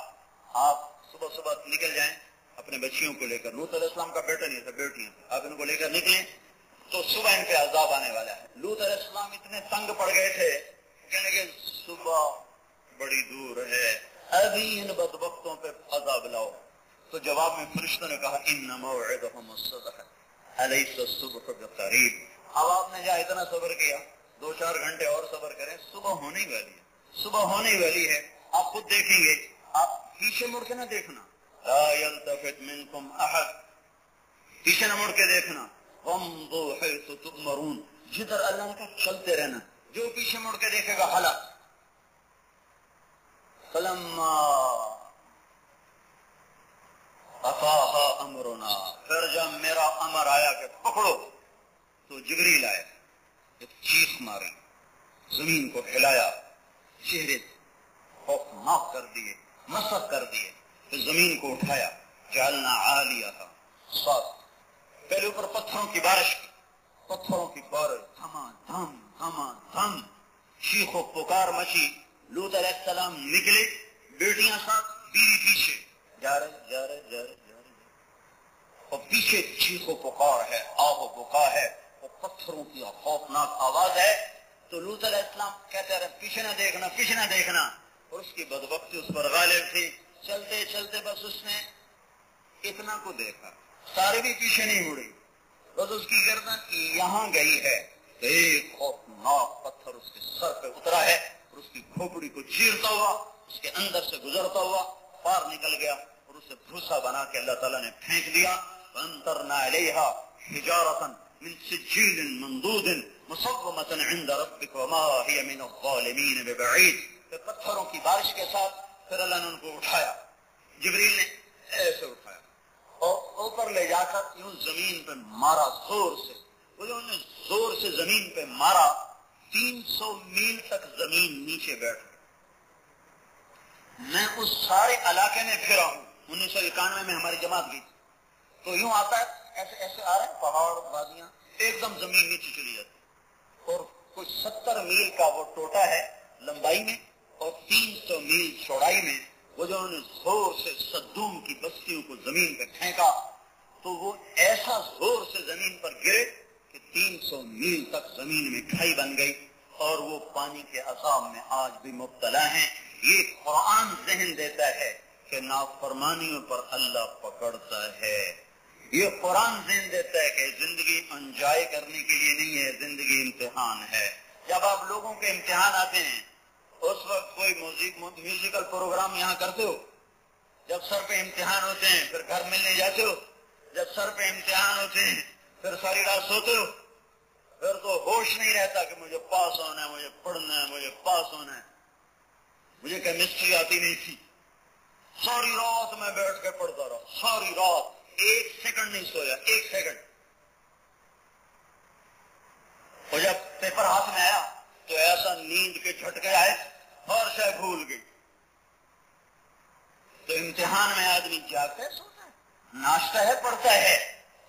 آپ صبح صبح نکل جائیں اپنے بچیوں کو لے کر. لوط علیہ السلام کا بیٹا نہیں تھا، بیٹیاں، آپ ان کو لے کر نکلیں تو صبح ان پہ عذاب آنے والا ہے. لوط علیہ السلام اتنے تنگ پڑ گئے تھے، کہنے کہ صبح بڑی دور ہے، ابھی ان بدبختوں پہ عذاب لاؤ. تو جواب میں فرشتوں نے کہا ان موعدہم الصبح الیس الصبح بقریب. اب آپ نے جہاں اتنا صبر کیا، 2-4 گھنٹے اور صبر کریں، صبح ہونے والی ہے، صبح ہونے والی ہے. آپ خود دیکھیں گے، آپ پیچھے مڑ کے نہ دیکھنا، لا یلتفت منکم احد، پیچھے نہ مڑ کے دیکھنا. وامضوا حیث تؤمرون، جدھر اللہ نے کہا چلتے رہنا، جو پیچھے مڑ کے دیکھے گا ہلاک. فلما اتاها امرنا، پھر جب میرا امر آیا کہ پکڑو، تو جبریل آیا، ایک چیخ ماری، زمین کو ہلایا، چہرے خوفناک کر دیے، مسخ کر دیے. پھر زمین کو اٹھایا، جعلنا عالیہا صاف، پہلے اوپر پتھروں کی بارش کی، پتھروں کی بارش، دھما دھم دھما دھم، چیخ و پکار مچی. لوط علیہ السلام نکلے، بیٹیاں ساتھ، بیوی پیچھے، جا رہے اور پیچھے چیخ و پکار ہے، آہ و بکا ہے، اور پتھروں کی خوفناک آواز ہے. تو لوط علیہ السلام کہتے رہے پیچھے نہ دیکھنا، پیچھے نہ دیکھنا، اور اس کی بدبختی اس پر غالب تھی. چلتے چلتے بس اس نے اتنا کو دیکھا، سارے بھی پیچھے نہیں مڑی، بس اس کی گردن یہاں گئی ہے تو ایک خوفناک پتھر اس کے سر پہ اترا ہے اور اس کی کھوپڑی کو چیرتا ہوا، اس کے اندر سے گزرتا ہوا پار نکل گیا اور اسے بھوسا بنا کے اللہ تعالیٰ نے پھینک دیا. فَأَمْطَرْنَا عَلَيْهَا حِجَارَةً مِنْ سِجِّيلٍ مَنْضُودٍ مُصَوَّمَةً عِنْدَ رَبِّكَ وَمَا هِيَ مِنَ الظَّالِمِينَ بِبَعِيدٍ. پھر پتھروں کی بارش کے ساتھ پھر اللہ نے ان کو اٹھایا، جبریل نے ایسے اٹھایا اور اوپر لے جا کر یوں زمین پہ مارا زور سے. وہ جو انہوں نے زور سے زمین پہ مارا، 300 میل تک زمین نیچے بیٹھ گئی. میں اس سارے علاقے میں پھرا ہوں، 1991 میں ہماری جماعت گئی تو یوں آتا ہے، ایسے ایسے آ رہے ہیں پہاڑ وادیاں، ایک دم زمین نیچے چلی جاتی اور کوئی 70 میل کا وہ ٹوٹا ہے لمبائی میں اور 300 میل چوڑائی میں. وہ جو انہوں نے زور سے صدوم کی بستیوں کو زمین پہ پھینکا تو وہ ایسا زور سے زمین پر گرے کہ 300 میل تک زمین میں کھائی بن گئی اور وہ پانی کے عذاب میں آج بھی مبتلا ہیں. یہ قرآن ذہن دیتا ہے کہ نافرمانیوں پر اللہ پکڑتا ہے. یہ قرآن ذہن دیتا ہے کہ زندگی انجوائے کرنے کے لیے نہیں ہے، زندگی امتحان ہے. جب آپ لوگوں کے امتحان آتے ہیں اس وقت کوئی میوزیکل پروگرام یہاں کرتے ہو؟ جب سر پہ امتحان ہوتے ہیں پھر گھر ملنے جاتے ہو؟ جب سر پہ امتحان ہوتے ہیں پھر ساری رات سوتے ہو؟ پھر تو ہوش نہیں رہتا کہ مجھے پاس ہونا ہے، مجھے پڑھنا ہے، مجھے پاس ہونا ہے. مجھے کیمسٹری آتی نہیں تھی، ساری رات میں بیٹھ کے پڑھتا رہا، ساری رات ایک سیکنڈ نہیں سویا، ایک سیکنڈ. اور جب پیپر ہاتھ میں آیا تو ایسا نیند کے جھٹکے آئے، ہر شے بھول گئی. تو امتحان میں آدمی جاگتا ہے، سوتا ہے، ناشتہ ہے، پڑھتا ہے.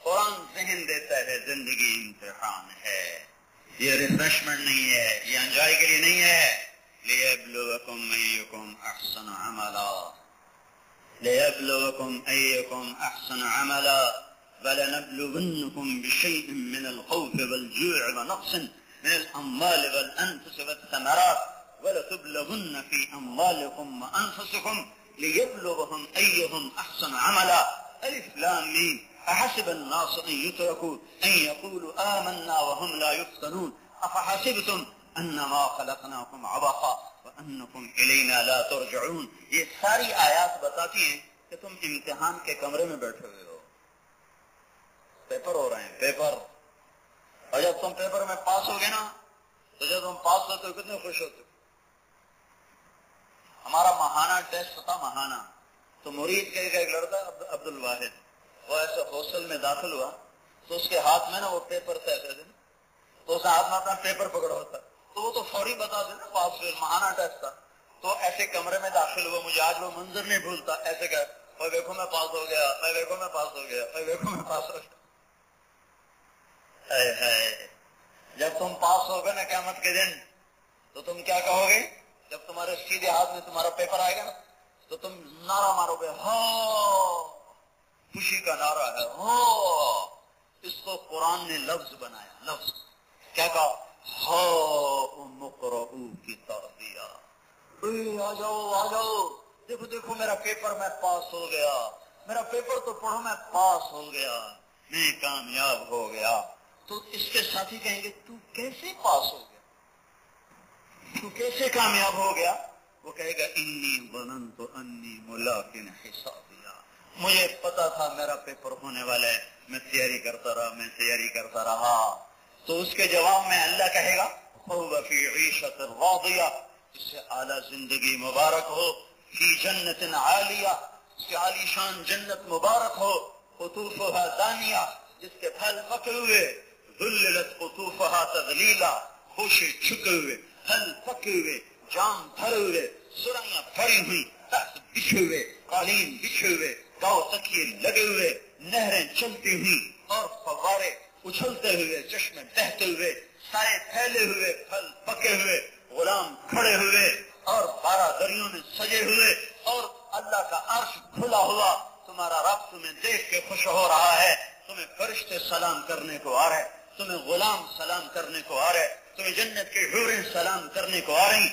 قرآن ذہن دیتا ہے زندگی امتحان ہے، یہ ریفریشمنٹ نہیں ہے، یہ انجوائے کے لیے نہیں ہے. لِيَبْلُوَكُمْ أَيُّكُمْ أَحْسَنُ عَمَلًا لِيَبْلُوَكُمْ أَيُّكُمْ أَحْسَنُ عَمَلًا وَلَنَبْلُوَنَّكُمْ بِشَيْءٍ مِّنَ الْخَوْفِ وَالْجُوعِ وَنَقْصٍ مِّنَ الْأَمْوَالِ وَالْأَنفُسِ وَالثَّمَرَاتِ وَلَتُبْلَوُنَّ فِي أَمْوَالِكُمْ وَأَنفُسِكُمْ لِيَبْلُوَكُمْ أَيُّهُمْ أَحْسَنُ عَمَلًا. ألف لام ميم أحسب الناس أن يتركوا أن يقولوا آمنا وهم لا يفتنون أفحسبتم أنما خلقناكم عبثا وأنكم إلينا لا ترجعون. یہ ساری آیات بتاتی ہیں کہ تم امتحان کے کمرے میں بیٹھے ہوئے ہو، پیپر ہو رہے ہیں، پیپر. اور جب تم پیپر میں پاس ہوگے نا تو جب تم پاس ہوتے ہو کتنے خوش ہوتے ہو. ہمارا ماہانہ ٹیسٹ تھا، ماہانہ. تو مرید کا ایک لڑکا عبد الواحد، وہ ایسے ہاسٹل میں داخل ہوا تو اس کے ہاتھ میں نا وہ پیپر تھے ایسے دن، تو اس ہاتھ میں اپنا پیپر پکڑا ہوتا تو وہ تو فوری بتا دے نا پاس ہوئے، ماہانہ ٹیسٹ تھا. تو ایسے کمرے میں داخل ہوا، مجھے آج وہ منظر نہیں بھولتا، ایسے کہ میں دیکھو میں پاس ہو گیا، میں دیکھو میں پاس ہو گیا، میں دیکھو میں پاس ہو گیا. جب تم پاس ہو گے نا قیامت کے دن تو تم کیا کہو گے؟ جب تمہارے سیدھے ہاتھ میں تمہارا پیپر آئے گا نا تو تم نعرہ مارو گے، ہاں، خوشی کا نعرہ ہے، ہاں. اس کو قرآن نے لفظ بنایا، لفظ کیا کہا؟ ہاؤم اقرؤوا کتابیہ، آ جاؤ آ جاؤ، دیکھو دیکھو میرا پیپر، میں پاس ہو گیا، میرا پیپر تو پڑھو، میں پاس ہو گیا، میں کامیاب ہو گیا. تو اس کے ساتھی کہیں گے تو کیسے پاس ہو گیا، تو کیسے کامیاب ہو گیا؟ وہ کہے گا انی ظننت انی ملاق حسابیہ، مجھے پتا تھا میرا پیپر ہونے والا ہے، میں تیاری کرتا رہا، میں تیاری کرتا رہا. تو اس کے جواب میں اللہ کہے گا فَهُوَ فِي عِيشَةٍ رَاضِيَةٍ، اس سے اعلیٰ زندگی مبارک ہو، فی جنت عالیہ، اس کے عالی شان جنت مبارک ہو، قطوفها دانیہ، جس کے پھل پکے ہوئے، ذللت قطوفها تذلیلا، خوشے چھکے ہوئے، پھل پکے ہوئے، جام بھرے ہوئے، سرائیاں بھری ہوئی، تخت بچھے ہوئے، قالین بچھے ہوئے، گاؤ تکیے لگے ہوئے، نہریں چلتی ہوئی اور فوارے اچھلتے ہوئے، چشمے بہتے ہوئے، سائے پھیلے ہوئے، پھل پکے ہوئے، غلام کھڑے ہوئے اور 12 دریوں میں سجے ہوئے، اور اللہ کا عرش کھلا ہوا. تمہارا رب تمہیں دیکھ کے خوش ہو رہا ہے، تمہیں فرشتے سلام کرنے کو آ رہے، تمہیں غلام سلام کرنے کو آ رہے، تمہیں جنت کے حوریں سلام کرنے کو آ رہی.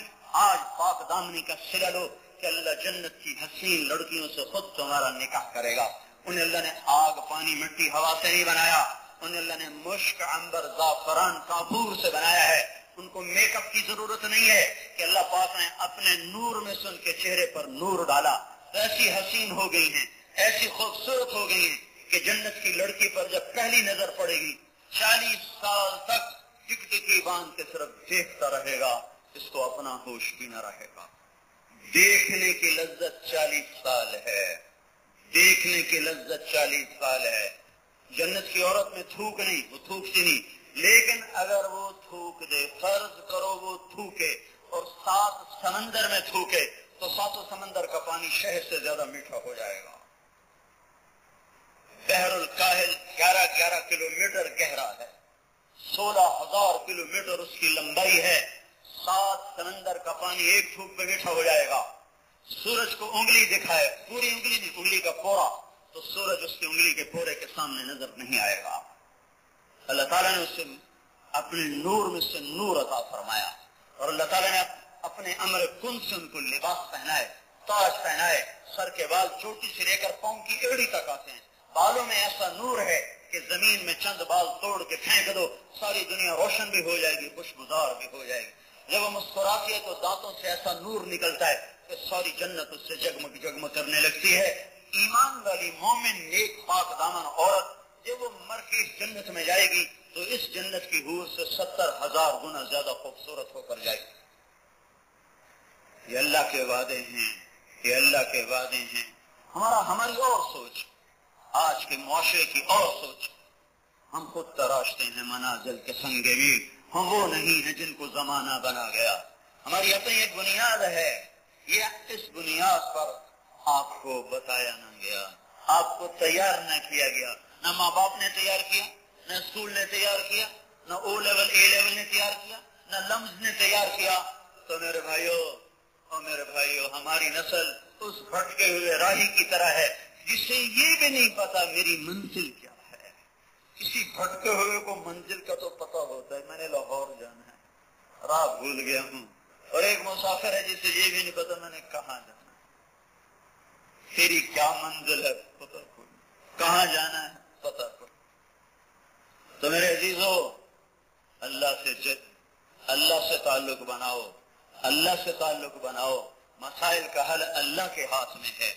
آج پاک دامنی کا صلہ لو کہ اللہ جنت کی حسین لڑکیوں سے خود تمہارا نکاح کرے گا. انہیں اللہ نے آگ پانی مٹی ہوا سے نہیں بنایا، انہیں اللہ نے مشک عنبر زعفران کافور سے بنایا ہے. ان کو میک اپ کی ضرورت نہیں ہے کہ اللہ پاک نے اپنے نور میں سے ان کے چہرے پر نور ڈالا. ایسی حسین ہو گئی ہیں، ایسی خوبصورت ہو گئی ہیں کہ جنت کی لڑکی پر جب پہلی نظر پڑے گی 40 سال تک ٹکٹکی باندھ کے صرف دیکھتا رہے گا، اس کو اپنا ہوش بھی نہ رہے گا. دیکھنے کی لذت 40 سال ہے، دیکھنے کی لذت 40 سال ہے. جنت کی عورت میں تھوک نہیں، وہ تھوکتی نہیں، لیکن اگر وہ تھوک دے، فرض کرو وہ تھوکے اور 7 سمندر میں تھوکے تو 7 سمندر کا پانی شہد سے زیادہ میٹھا ہو جائے گا. بحر الکاہل 11 کلومیٹر گہرا ہے، 16,000 کلومیٹر اس کی لمبائی ہے. 7 سمندر کا پانی ایک تھوک میں میٹھا ہو جائے گا. سورج کو انگلی دکھائے، پوری انگلی نہیں، انگلی کا پورا، تو سورج اس کی انگلی کے پورے کے سامنے نظر نہیں آئے گا. اللہ تعالیٰ نے اسے اپنے نور میں سے نور عطا فرمایا، اور اللہ تعالیٰ نے اپنے امر کن سے ان کو لباس پہنائے، تاج پہنائے. سر کے بال چوٹی سے لے کر پاؤں کی ایڑی تک آتے ہیں. بالوں میں ایسا نور ہے کہ زمین میں چند بال توڑ کے پھینک دو، ساری دنیا روشن بھی ہو جائے گی، خوشبودار بھی ہو جائے گی. جب وہ مسکراتی ہے تو دانتوں سے ایسا نور نکلتا ہے کہ ساری جنت اس سے جگمگ جگمگ کرنے لگتی ہے. ایمان والی مومن نیک پاک دامن عورت جب وہ مر کے اس جنت میں جائے گی تو اس جنت کی حور سے 70,000 گنا زیادہ خوبصورت ہو کر جائے گی۔ یہ اللہ کے وعدے ہیں، یہ اللہ کے وعدے ہیں۔ ہماری اور سوچ، آج کے معاشرے کی اور سوچ، ہم خود تراشتے ہیں منازل کے سنگ میر، ہم وہ نہیں ہیں جن کو زمانہ بنا گیا۔ ہماری اپنی ایک بنیاد ہے، یہ اس بنیاد پر آپ کو بتایا نہ گیا، آپ کو تیار نہ کیا گیا، نہ ماں باپ نے تیار کیا، نہ اسکول نے تیار کیا، نہ او لیول اے لیول نے تیار کیا، نہ لمز نے تیار کیا۔ تو میرے بھائیو ہماری نسل اس بھٹکے ہوئے راہی کی طرح ہے جسے یہ بھی نہیں پتا میری منزل کیا ہے۔ کسی بھٹکے ہوئے کو منزل کا تو پتا ہوتا ہے، میں نے لاہور جانا ہے، راہ بھول گیا ہوں، اور ایک مسافر ہے جسے یہ بھی نہیں پتا میں نے کہاں جانا ہے۔ تیری کیا منزل ہے پتا کوئی، کہاں جانا ہے پتا کوئی۔ تو میرے عزیزو، اللہ سے تعلق بناؤ، اللہ سے تعلق بناؤ۔ مسائل کا حل اللہ کے ہاتھ میں ہے،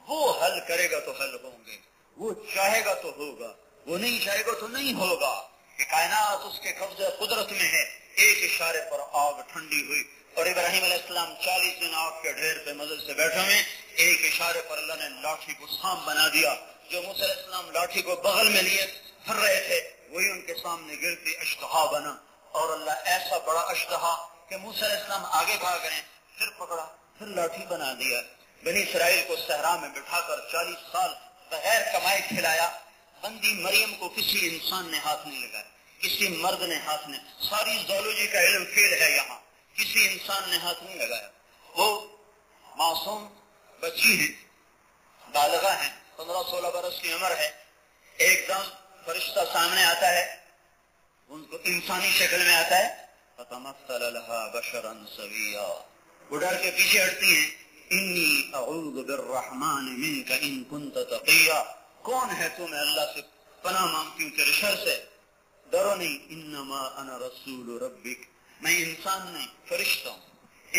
وہ حل کرے گا تو حل ہوں گے، وہ چاہے گا تو ہوگا، وہ نہیں چاہے گا تو نہیں ہوگا۔ کہ کائنات اس کے قبضے قدرت میں ہے۔ ایک اشارے پر آگ ٹھنڈی ہوئی اور ابراہیم علیہ السلام 40 دن آگ کے ڈھیر پہ مزے سے بیٹھے ہوئے، ایک اشارے پر اللہ نے لاٹھی کو سام بنا دیا۔ جو موسیٰ علیہ السلام لاٹھی کو بغل میں لیے پھر رہے تھے، وہی ان کے سامنے گرتی اشتہا بنا، اور اللہ ایسا بڑا اشتہا کہ موسیٰ علیہ السلام آگے بھاگ رہے ہیں، پھر پکڑا، پھر لاٹھی بنا دیا۔ بنی اسرائیل کو صحرا میں بٹھا کر 40 سال بغیر کمائے کھلایا۔ بندی مریم کو کسی انسان نے ہاتھ نہیں لگایا، کسی مرد نے ہاتھ نہیں، ساری زولوجی کا علم فیل ہے یہاں، کسی انسان نے ہاتھ نہیں لگایا۔ وہ معصوم بچی ہیں، بالغہ ہیں، 15-16 برس کی عمر ہے۔ ایک دم فرشتہ سامنے آتا ہے، ان کو انسانی شکل میں آتا ہے، فَتَمَثَّلَ لَهَا بَشَرًا سَوِيًّا، وہ ڈر کے پیچھے ہٹتی ہیں، انی اعوذ بالرحمن منک ان کنت تقیا، کون ہے تو؟ میں اللہ سے پناہ مانگتی ہوں تیرے شر سے، ڈرو نہیں، انما انا رسول ربک، میں انسان نہیں فرشتہ ہوں،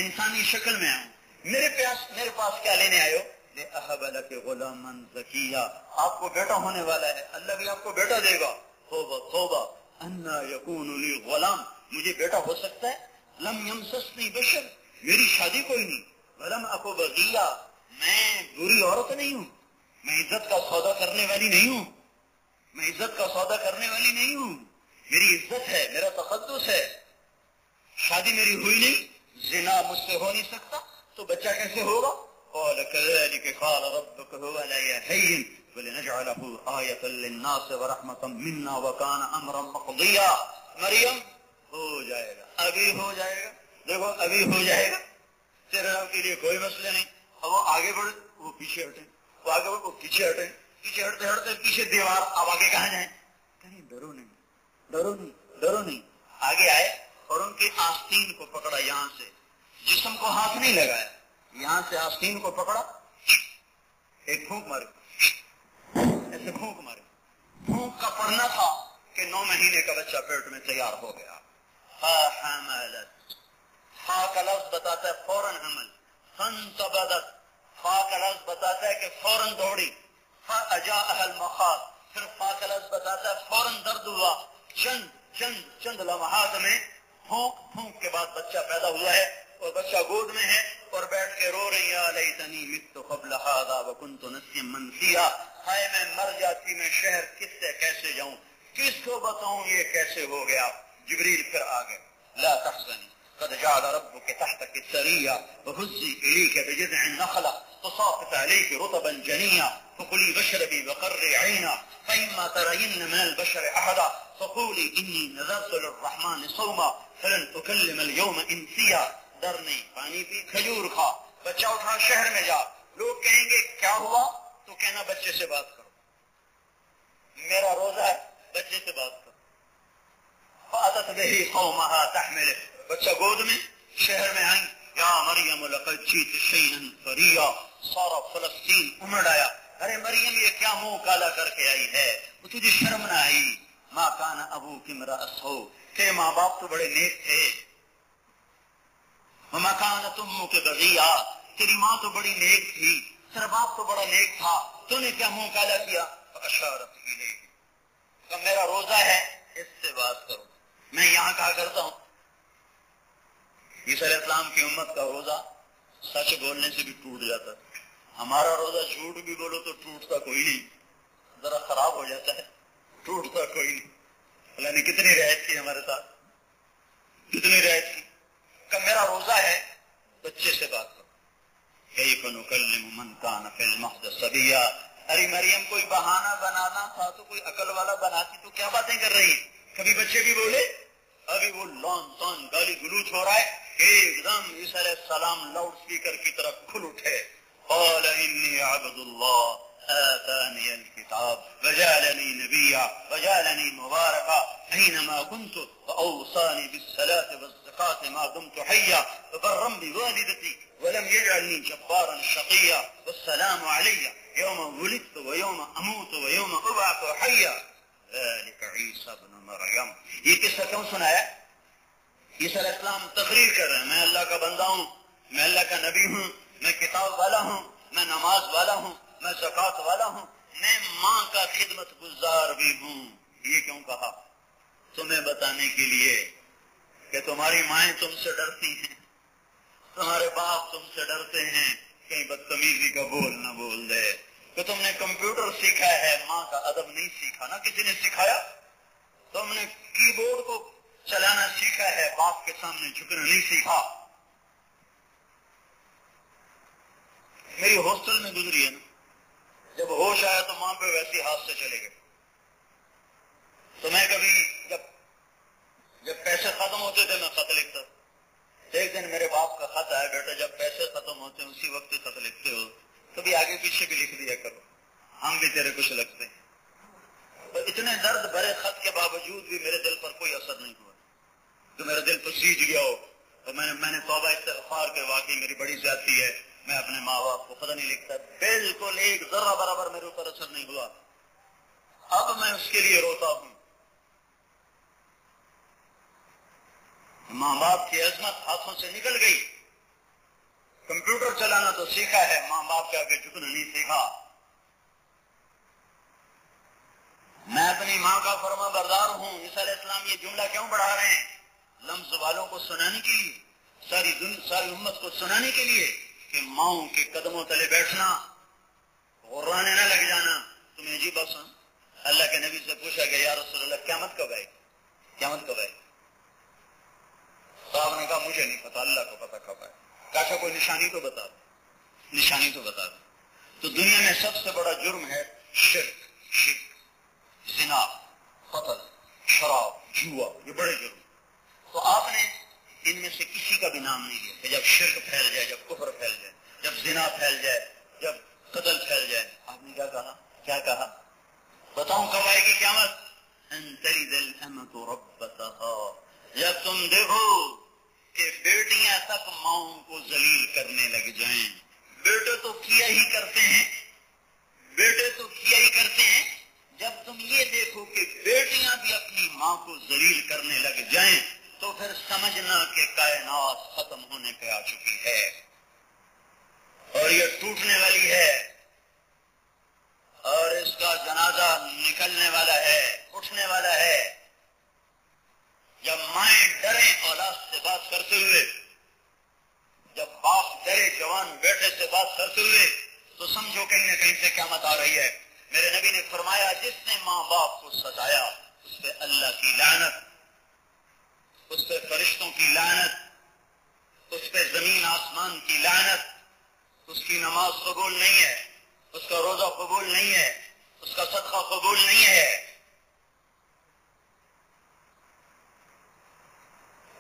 انسانی شکل میں آؤں، میرے پاس کیا لینے آئے ہو؟ لِأَهَبَ لَكَ غُلَامًا زَكِيًّا، آپ کو بیٹا ہونے والا ہے، اللہ بھی آپ کو بیٹا دے گا۔ توبہ انا یکون لی غلام، مجھے بیٹا ہو سکتا ہے؟ لم یمسسنی بشر، میری شادی کوئی نہیں، ولم اکو بغیہ، میں بری عورت نہیں ہوں، میں عزت کا سودا کرنے والی نہیں ہوں، میری عزت ہے، میرا تقدس ہے، شادی میری ہوئی نہیں، زنا مجھ سے ہو نہیں سکتا، تو بچہ کیسے ہوگا؟ قال كذلك قال ربك هو علي هين ولنجعله آية للناس ورحمة منا وكان امرا مقضيا۔ مریم ہو جائے گا، ابھی ہو جائے گا، دیکھو ابھی ہو جائے گا، تیرے رب کے لیے کوئی مسئلہ نہیں۔ اب وہ آگے بڑھے، وہ پیچھے ہٹے، وہ آگے بڑھے، وہ پیچھے ہٹے، پیچھے ہٹتے پیچھے دیوار، اب آگے کہاں جائیں؟ کہیں ڈرو نہیں، آگے آئے اور ان کی آستین کو پکڑا، یہاں سے جسم کو ہاتھ نہیں لگایا، یہاں سے آستین کو پکڑا، ایک پھونک مارے، ایسے پھونک مارے، پھونک کا پڑنا تھا کہ 9 مہینے کا بچہ پیٹ میں تیار ہو گیا۔ فَحَمَلَتْ، فا کا لفظ بتاتا ہے فوراً حمل، فَانْتَبَذَتْ، فا کا لفظ بتاتا ہے کہ فوراً دوڑی، فَأَجَاءَهَا الْمَخَاض، پھر فا کا لفظ بتاتا ہے فوراً درد ہوا۔ چند لمحات میں پھونک کے بعد بچہ پیدا ہوا ہے، اور بچہ گود میں ہے اور بیٹھ کے رو رہی ہے، لیتنی مت قبل ھذا وکنت نسیا منسیا، ہائے میں مر جاتی، میں شہر کس سے کیسے جاؤں، کس کو بتاؤں یہ کیسے ہو گیا۔ جبریل پھر آ گئے، لا تحزنی قد جعل ربك تحتك سريا وهزي اليك بجذع النخله تساقط عليك رطبا جنيا فكلي واشربي وقري عينا فإما ترين من البشر أحدا فقولي إني نذرت للرحمن صوما فلن أكلم اليوم إنسيا۔ ڈر نہیں، پانی پی، کھجور کھا، بچہ اٹھا، شہر میں جا، لوگ کہیں گے کیا ہوا تو کہنا بچے سے بات کرو، میرا روزہ ہے، بچے سے بات کرو۔ فَأَتَتْ بِهِ قَوْمَهَا تَحْمِلُهُ، بچہ گود میں، شہر میں آئیں، یا مریم لقد جئت شیئا فریا، سارا فلسطین امڑ آیا، ارے مریم یہ کیا منہ کالا کر کے آئی ہے، وہ تجھے شرم نہ آئی؟ ما کان ابوک امرأ سوء، تیرے ماں باپ تو بڑے نیک تھے، وما كانت امك بغيا، تیری ماں تو بڑی نیک تھی، تیرا باپ تو بڑا نیک تھا، تو نے کیا منہ کالا کیا؟ فاشارت الیہ، کہ میرا روزہ ہے اس سے بات کرو. میں یہاں کہا کرتا ہوں عیسیٰ علیہ السلام کی امت کا روزہ سچ بولنے سے بھی ٹوٹ جاتا. ہمارا روزہ جھوٹ بھی بولو تو ٹوٹتا کوئی نہیں, ذرا خراب ہو جاتا ہے, ٹوٹتا کوئی نہیں. اللہ نے کتنی رعایت کی ہمارے ساتھ, کتنی رعایت کی کہ میرا روزہ ہے بچے سے بات کرو. کیف نکلم من کان فی المہد صبیا. ارے مریم کوئی بہانہ بنانا تھا تو کوئی عقل والا بناتی تو کیا باتیں کر رہی ہے. کبھی بچے بھی بولے, ابھی وہ لان تان گالی گلوچ ہو رہا ہے, ایک دم عیسیٰ علیہ السلام لاؤڈ اسپیکر کی طرف کھل اٹھے. قال انی عبد اللہ آتانی الکتاب وجعلنی نبیا وجعلنی مبارکا اینما کنت واوصانی بالصلاة والزکاة ما دمت حیا وبرا بوالدتی ولم يجعلنی جبارا شقیا والسلام علی یوم ولدت ویوم اموت ویوم ابعث حیا ذلك عیسی ابن مریم. یہ قصہ کیوں سنایا؟ عیسیٰ علیہ السلام تقریر کر رہے ہیں میں اللہ کا بندہ ہوں, میں اللہ کا نبی ہوں, میں کتاب والا ہوں, میں نماز والا ہوں, میں زکوٰۃ والا ہوں, میں ماں کا خدمت گزار بھی ہوں. یہ کیوں کہا؟ تمہیں بتانے کے لیے کہ تمہاری مائیں تم سے ڈرتی ہیں, تمہارے باپ تم سے ڈرتے ہیں کہیں بدتمیزی کا بول نہ بول دے. کہ تم نے کمپیوٹر سیکھا ہے, ماں کا ادب نہیں سیکھا نا, کسی نے سکھایا. تم نے کی بورڈ کو چلانا سیکھا ہے, باپ کے سامنے جھکنا نہیں سیکھا. میری ہاسٹل میں گزری ہے نا, جب ہوش آیا تو ماں پہ ویسے ہاتھ سے چلے گئے. تو میں کبھی جب پیسے ختم ہوتے تھے میں خط لکھتا. ایک دن میرے باپ کا خط آیا, بیٹا جب پیسے ختم ہوتے ہیں اسی وقت خط لکھتے ہو, کبھی آگے پیچھے بھی لکھ دیا کرو, ہم بھی تیرے کچھ لگتے ہیں. تو اتنے درد بھرے خط کے باوجود بھی میرے دل پر کوئی اثر نہیں ہوا, تو میرا دل پسیج گیا ہو. تو میں نے توبہ استغفار کے واقعی میری بڑی زیادتی ہے, میں اپنے ماں باپ کو خط نہیں لکھتا. بالکل ایک ذرہ برابر میرے اوپر اثر نہیں ہوا. اب میں اس کے لیے روتا ہوں. ماں باپ کی عظمت ہاتھوں سے نکل گئی. کمپیوٹر چلانا تو سیکھا ہے, ماں باپ کے آگے جھکنا نہیں سیکھا. میں اپنی ماں کا فرما بردار ہوں. عیسیٰ علیہ السلام یہ جملہ کیوں بڑھا رہے ہیں؟ لمز والوں کو سنانے کے لیے, ساری امت کو سنانے کے لیے کہ ماؤں کے قدموں تلے بیٹھنا, غرانے نہ لگ جانا. تمہیں عجیب بات سن, اللہ کے نبی سے پوچھا کہ یا رسول اللہ قیامت کب آئے, قیامت کب آئے؟ صاحب نے کہا مجھے نہیں پتا, اللہ کو پتا کب آئے. کہا کوئی نشانی تو بتا دو, نشانی تو بتا دو. تو دنیا میں سب سے بڑا جرم ہے شرک, زنا, قتل, شراب, جوا, یہ بڑے جرم. تو آپ نے ان میں سے کسی کا بھی نام نہیں لیا کہ جب شرک پھیل جائے, جب کفر پھیل جائے, جب زنا پھیل جائے, جب قتل پھیل جائے, آپ نے کیا کہا؟ بتاؤں کب آئے گی قیامت؟ ان تلد الامۃ ربتها, جب تم دیکھو کہ بیٹیاں تک ماؤں کو ذلیل کرنے لگ جائیں. بیٹے تو کیا ہی کرتے ہیں, بیٹے تو کیا ہی کرتے ہیں. جب تم یہ دیکھو کہ بیٹیاں بھی اپنی ماں کو ذلیل کرنے لگ جائیں تو پھر سمجھنا کہ کائنات ختم ہونے پہ آ چکی ہے اور یہ ٹوٹنے والی ہے اور اس کا جنازہ نکلنے والا ہے, اٹھنے والا ہے. جب مائیں ڈریں اولاد سے بات کرتے ہوئے, جب باپ ڈرے جوان بیٹے سے بات کرتے ہوئے, تو سمجھو کہیں نہ کہیں سے قیامت آ رہی ہے. میرے نبی نے فرمایا جس نے ماں باپ کو ستایا اس پہ اللہ کی لعنت, اس پہ فرشتوں کی لعنت, اس پہ زمین آسمان کی لعنت. اس کی نماز قبول نہیں ہے, اس کا روزہ قبول نہیں ہے, اس کا صدقہ قبول نہیں ہے.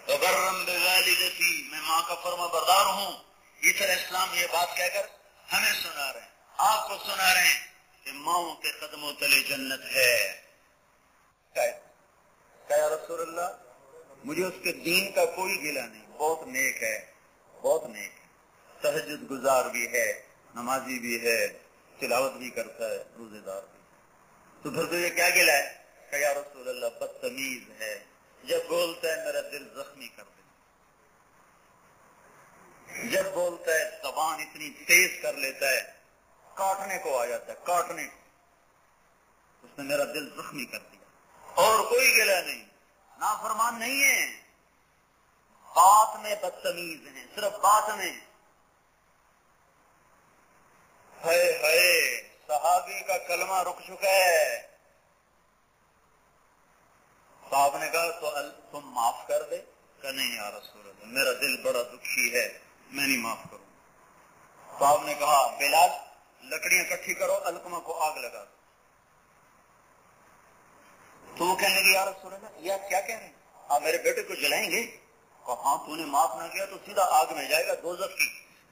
وبرم بوالدتی, میں ماں کا فرما بردار ہوں. عیسیٰ علیہ السلام یہ بات کہہ کر ہمیں سنا رہے ہیں, آپ کو سنا رہے ہیں کہ ماؤں کے قدموں تلے جنت ہے. کہ یا رسول اللہ مجھے اس کے دین کا کوئی گلہ نہیں, بہت نیک ہے, بہت نیک ہے, تہجد گزار بھی ہے, نمازی بھی ہے, تلاوت بھی کرتا ہے, روزے دار بھی. تو پھر تجھے کیا گلہ ہے؟ کہ یا رسول اللہ بدتمیز ہے, جب بولتا ہے میرا دل زخمی کر دے, جب بولتا ہے زبان اتنی تیز کر لیتا ہے, کاٹنے کو آ جاتا ہے, کاٹنے. اس نے میرا دل زخمی کر دیا. اور کوئی گلہ نہیں، نافرمان نہیں ہے، بات میں بدتمیز ہیں، صرف بات میں۔ ہے صحابی کا کلمہ رک چکا ہے، صاحب نے کہا تو تم معاف کر دے، کہ نہیں یا رسول اللہ میرا دل بڑا دکھی ہے، میں نہیں معاف کروں۔ صاحب نے کہا بلال لکڑیاں اکٹھی کرو، علقمہ کو آگ لگا دو۔ تو وہ کہنے لگے یا رسول اللہ یہ آپ کیا کہہ رہے ہیں، آپ میرے بیٹے کو جلائیں گے؟ کہا ہاں تو نے معاف نہ کیا تو سیدھا آگ میں جائے گا دوزخ کی،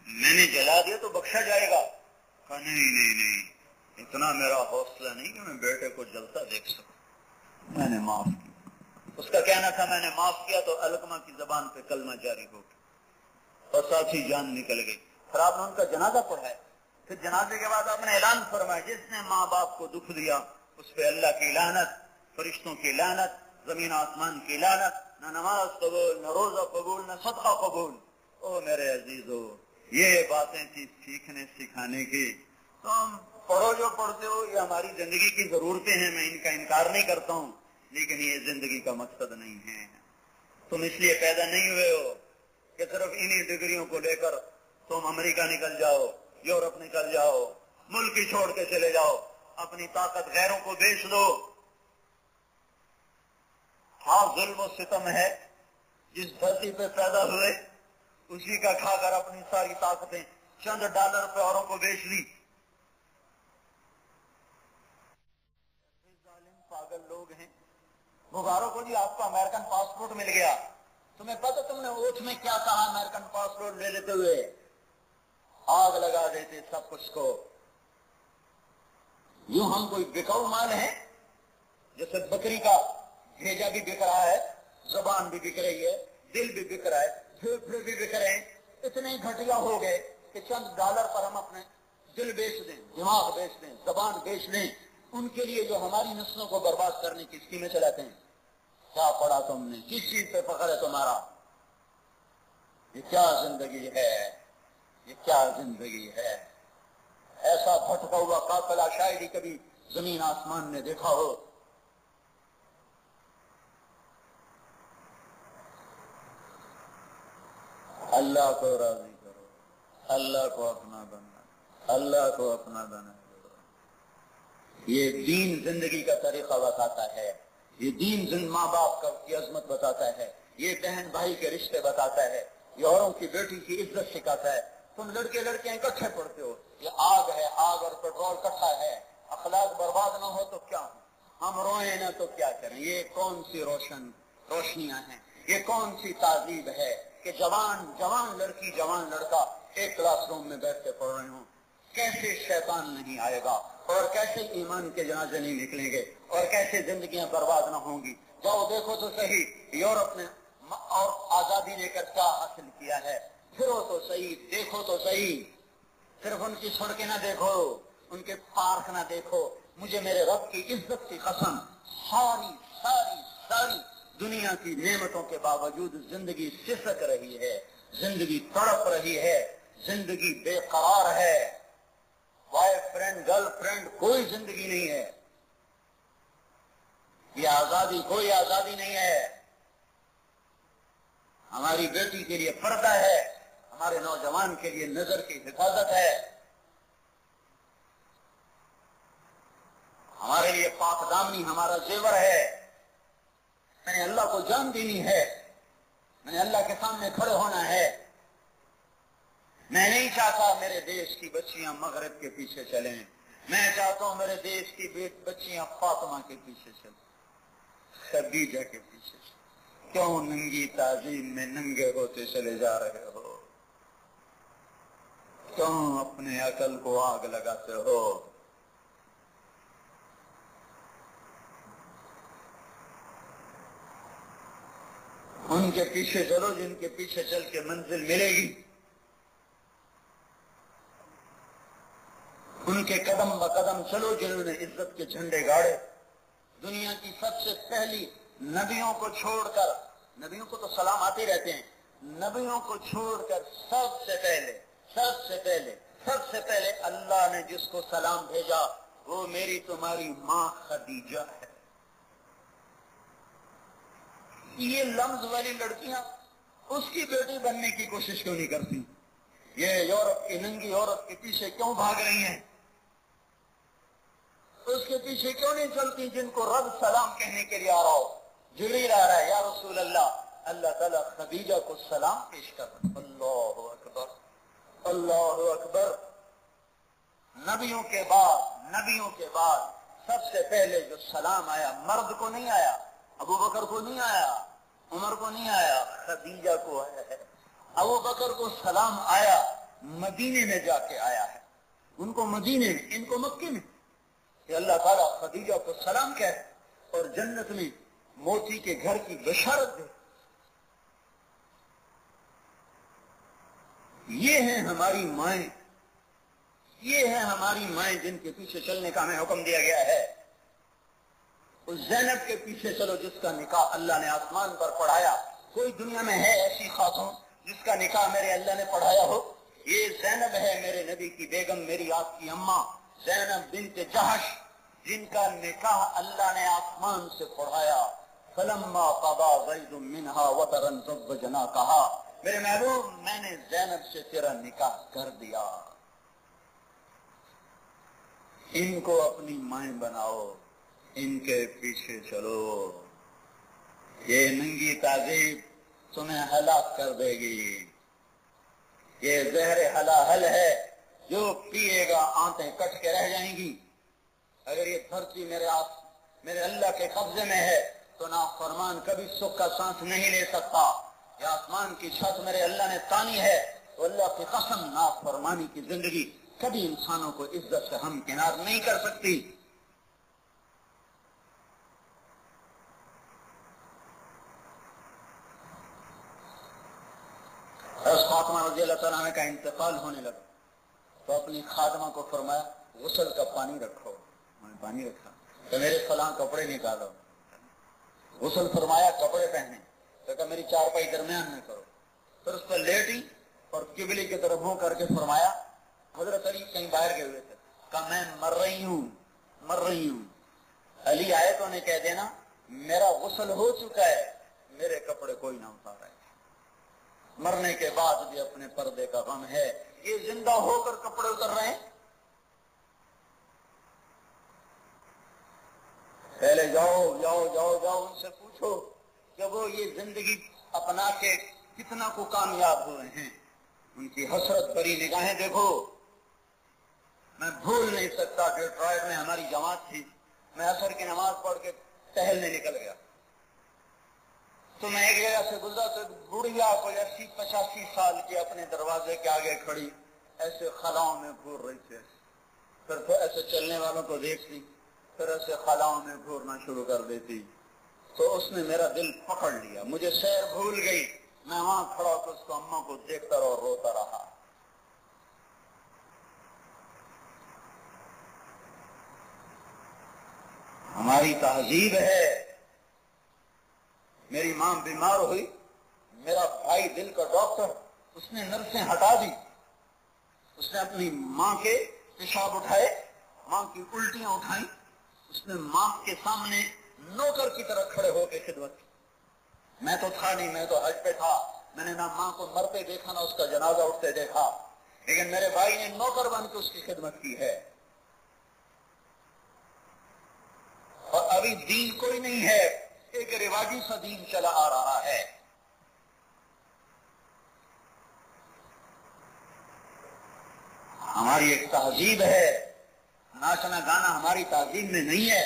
میں نے جلا دیا تو بخشا جائے گا۔ کہا نہیں اتنا میرا حوصلہ نہیں کہ میں بیٹے کو جلتا دیکھ سکوں، میں نے معاف کیا۔ اس کا کہنا تھا میں نے معاف کیا تو علقمہ کی زبان پہ کلمہ جاری ہو گیا اور ساتھ ہی جان نکل گئی۔ پھر آپ نے ان کا جنازہ پڑھایا، پھر جنازے کے بعد آپ نے اعلان فرمایا جس نے ماں باپ کو دکھ دیا اس پہ اللہ کی لعنت، فرشتوں کی لعنت، زمین آسمان کی لعنت، نہ نماز قبول، نہ روزہ قبول، نہ صدقہ قبول۔ او میرے عزیزو، یہ باتیں تھی سیکھنے سکھانے کی، تم پڑھو جو پڑھتے ہو، یہ ہماری زندگی کی ضرورتیں ہیں، میں ان کا انکار نہیں کرتا ہوں، لیکن یہ زندگی کا مقصد نہیں ہے۔ تم اس لیے پیدا نہیں ہوئے ہو کہ صرف انہی ڈگریوں کو لے کر تم امریکہ نکل جاؤ، یورپ نکل جاؤ، ملک ہی چھوڑ کے چلے جاؤ، اپنی طاقت غیروں کو بیچ دو۔ ہاں ظلم و ستم ہے، جس دھرتی پہ پیدا ہوئے اسی کا کھا کر اپنی ساری طاقتیں چند ڈالر پہ اوروں کو بیچ دی۔ ظالم پاگل لوگ ہیں۔ مبارک ہو جی آپ کو امریکن پاسپورٹ مل گیا، تمہیں پتہ تم نے اوٹھ میں کیا کہا امریکن پاسپورٹ لے لیتے ہوئے؟ آگ لگا دیتے سب کچھ کو۔ یوں ہم کوئی بکاؤ مال ہیں؟ جیسے بکری کا بھیجا بھی بک رہا ہے، زبان بھی بک رہی ہے، دل بھی بک رہا ہے، پھر بھی بک رہے ہیں، اتنے گھٹیا ہو گئے کہ چند ڈالر پر ہم اپنے دل بیچ دیں، دماغ بیچ دیں، زبان بیچ دیں، ان کے لیے جو ہماری نسلوں کو برباد کرنے کی اسکیمیں چلاتے ہیں۔ کیا پڑھا تم نے، کس چیز پہ فخر ہے تمہارا؟ یہ کیا زندگی ہے، یہ کیا زندگی ہے؟ ایسا بھٹکا ہوا قافلہ شاید ہی کبھی زمین آسمان نے دیکھا ہو۔ اللہ کو راضی کرو، اللہ کو اپنا بنا، اللہ کو اپنا بنا کرو۔ یہ دین زندگی کا طریقہ بتاتا ہے، یہ دین ماں باپ کی عظمت بتاتا ہے، یہ بہن بھائی کے رشتے بتاتا ہے، یہ اوروں کی بیٹی کی عزت سکھاتا ہے۔ تم لڑکے لڑکیاں اکٹھے پڑھتے ہو، یہ آگ ہے، آگ اور پیٹرول اکٹھا ہے، اخلاق برباد نہ ہو تو کیا ہو، ہم روئیں نہ تو کیا کریں۔ یہ کون سی روشنیاں ہیں، یہ کون سی تہذیب ہے کہ جوان لڑکی جوان لڑکا ایک کلاس روم میں بیٹھ کے پڑھ رہے ہوں؟ کیسے شیطان نہیں آئے گا، اور کیسے ایمان کے جنازے نہیں نکلیں گے، اور کیسے زندگیاں برباد نہ ہوں گی۔ جاؤ دیکھو تو صحیح یورپ نے اور آزادی لے کر کیا حاصل کیا ہے، پھرو تو صحیح، دیکھو تو صحیح، صرف ان کی سڑکیں نہ دیکھو، ان کے پارک نہ دیکھو۔ مجھے میرے رب کی عزت کی قسم، ساری دنیا کی نعمتوں کے باوجود زندگی سسک رہی ہے، زندگی تڑپ رہی ہے، زندگی بے قرار ہے، بوائے فرینڈ گرل فرینڈ کوئی زندگی نہیں ہے، یہ آزادی کوئی آزادی نہیں ہے۔ ہماری بیٹی کے لیے پردہ ہے، ہمارے نوجوان کے لیے نظر کی حفاظت ہے، ہمارے لیے پاک دامنی ہمارا زیور ہے۔ میں نے اللہ کو جان دینی ہے، میں نے اللہ کے سامنے کھڑے ہونا ہے۔ میں نہیں چاہتا میرے دیش کی بچیاں مغرب کے پیچھے چلیں، میں چاہتا ہوں میرے دیش کی بچیاں فاطمہ کے پیچھے چلیں، خدیجہ کے پیچھے چلیں۔ کیوں ننگی تعظیم میں ننگے ہوتے چلے جا رہے ہو؟ کیوں اپنے عقل کو آگ لگاتے ہو؟ ان کے پیچھے چلو جن کے پیچھے چل کے منزل ملے گی، ان کے قدم بقدم چلو جنہوں نے عزت کے جھنڈے گاڑے۔ دنیا کی سب سے پہلی نبیوں کو چھوڑ کر، نبیوں کو تو سلام آتے رہتے ہیں، نبیوں کو چھوڑ کر سب سے پہلے اللہ نے جس کو سلام بھیجا وہ میری تمہاری ماں خدیجہ ہے۔ یہ لمز والی لڑکیاں اس کی بیٹی بننے کی کوشش کیوں نہیں کرتی؟ یہ یورپ کی ننگی عورت کے پیچھے کیوں بھاگ رہی ہیں؟ اس کے پیچھے کیوں نہیں چلتی جن کو رب سلام کہنے کے لیے آ رہا ہو؟ جبریل آ رہا ہے، یا رسول اللہ، اللہ تعالیٰ خدیجہ کو سلام پیش کر۔ اللہ اکبر، اللہ اکبر۔ نبیوں کے بعد سب سے پہلے جو سلام آیا مرد کو نہیں آیا، ابو بکر کو نہیں آیا، عمر کو نہیں آیا، خدیجہ کو آیا ہے۔ ابو بکر کو سلام آیا مدینے میں جا کے آیا ہے، ان کو مدینے میں، ان کو مکے میں، کہ اللہ تعالیٰ خدیجہ کو سلام کہے اور جنت میں موتی کے گھر کی بشارت دے۔ یہ ہیں ہماری مائیں، یہ ہیں ہماری مائیں جن کے پیچھے چلنے کا ہمیں حکم دیا گیا ہے۔ اس زینب کے پیچھے چلو جس کا نکاح اللہ نے آسمان پر پڑھایا۔ کوئی دنیا میں ہے ایسی خاتون جس کا نکاح میرے اللہ نے پڑھایا ہو؟ یہ زینب ہے میرے نبی کی بیگم، میری آپ کی اماں زینب بنت جہش، جن کا نکاح اللہ نے آسمان سے پڑھایا۔ فلما قضى زید منها وطرا زوجناکها، میرے محبوب میں نے زینب سے تیرا نکاح کر دیا۔ ان کو اپنی مائیں بناؤ، ان کے پیچھے چلو۔ یہ ننگی تہذیب تمہیں ہلاک کر دے گی۔ یہ زہر حلاحل ہے، جو پیے گا آنتیں کٹ کے رہ جائیں گی۔ اگر یہ دھرتی میرے اللہ کے قبضے میں ہے تو نافرمان کبھی سکھ کا سانس نہیں لے سکتا۔ یہ آسمان کی چھت میرے اللہ نے تانی ہے تو اللہ کی قسم نافرمانی کی زندگی کبھی انسانوں کو عزت سے ہمکنار نہیں کر سکتی۔ فاطمہ رضی اللہ تعالیٰ عنہ کا انتقال ہونے لگا تو اپنی خادمہ کو فرمایا غسل کا پانی رکھو۔ میں نے پانی رکھا تو میرے فلاں کپڑے نکالو، غسل فرمایا، کپڑے پہنے تو کہا میری چارپائی درمیان میں کرو۔ پھر اس پر لیٹی اور قبلے کی طرف منہ کر کے فرمایا، حضرت علی کہیں باہر گئے ہوئے تھے، کہا میں مر رہی ہوں۔ علی آئے تو انہیں کہہ دینا میرا غسل ہو چکا ہے، میرے کپڑے کوئی نہ اتارے۔ مرنے کے بعد بھی اپنے پردے کا غم ہے، یہ زندہ ہو کر کپڑے اتر رہے ہیں۔ پہلے جاؤ ان سے پوچھو کہ وہ یہ زندگی اپنا کے کتنا کو کامیاب ہوئے ہیں، ان کی حسرت بھری نگاہیں دیکھو۔ میں بھول نہیں سکتا ڈیٹرائٹ میں ہماری جماعت تھی، میں عصر کی نماز پڑھ کے ٹہلنے نکل گیا تو میں ایک جگہ سے گزرا تو بڑھیا کوئی 80-85 سال کی اپنے دروازے کے آگے کھڑی ایسے خلاؤں میں گھور رہی تھی۔ پھر تو ایسے چلنے والوں کو دیکھتی، پھر ایسے خلاؤں میں گھورنا شروع کر دیتی تو اس نے میرا دل پکڑ لیا، مجھے سیر بھول گئی۔ میں وہاں کھڑا تو اس کو اماں کو دیکھتا رہا اور روتا رہا۔ ہماری تہذیب ہے۔ میری ماں بیمار ہوئی، میرا بھائی دل کا ڈاکٹر، اس نے نرسیں ہٹا دی، اس نے اپنی ماں کے پیشاب اٹھائے، ماں کی الٹیاں اٹھائیں، اس نے ماں کے سامنے نوکر کی طرح کھڑے ہو کے خدمت کی۔ میں تو تھا نہیں، میں تو حج پہ تھا، میں نے نہ ماں کو مرتے دیکھا نہ اس کا جنازہ اٹھتے دیکھا، لیکن میرے بھائی نے نوکر بن کے اس کی خدمت کی ہے۔ اور ابھی دین کوئی نہیں ہے، ایک رواجی سا دین چلا آ رہا ہے۔ ہماری ایک تہذیب ہے، ناچنا گانا ہماری تہذیب میں نہیں ہے،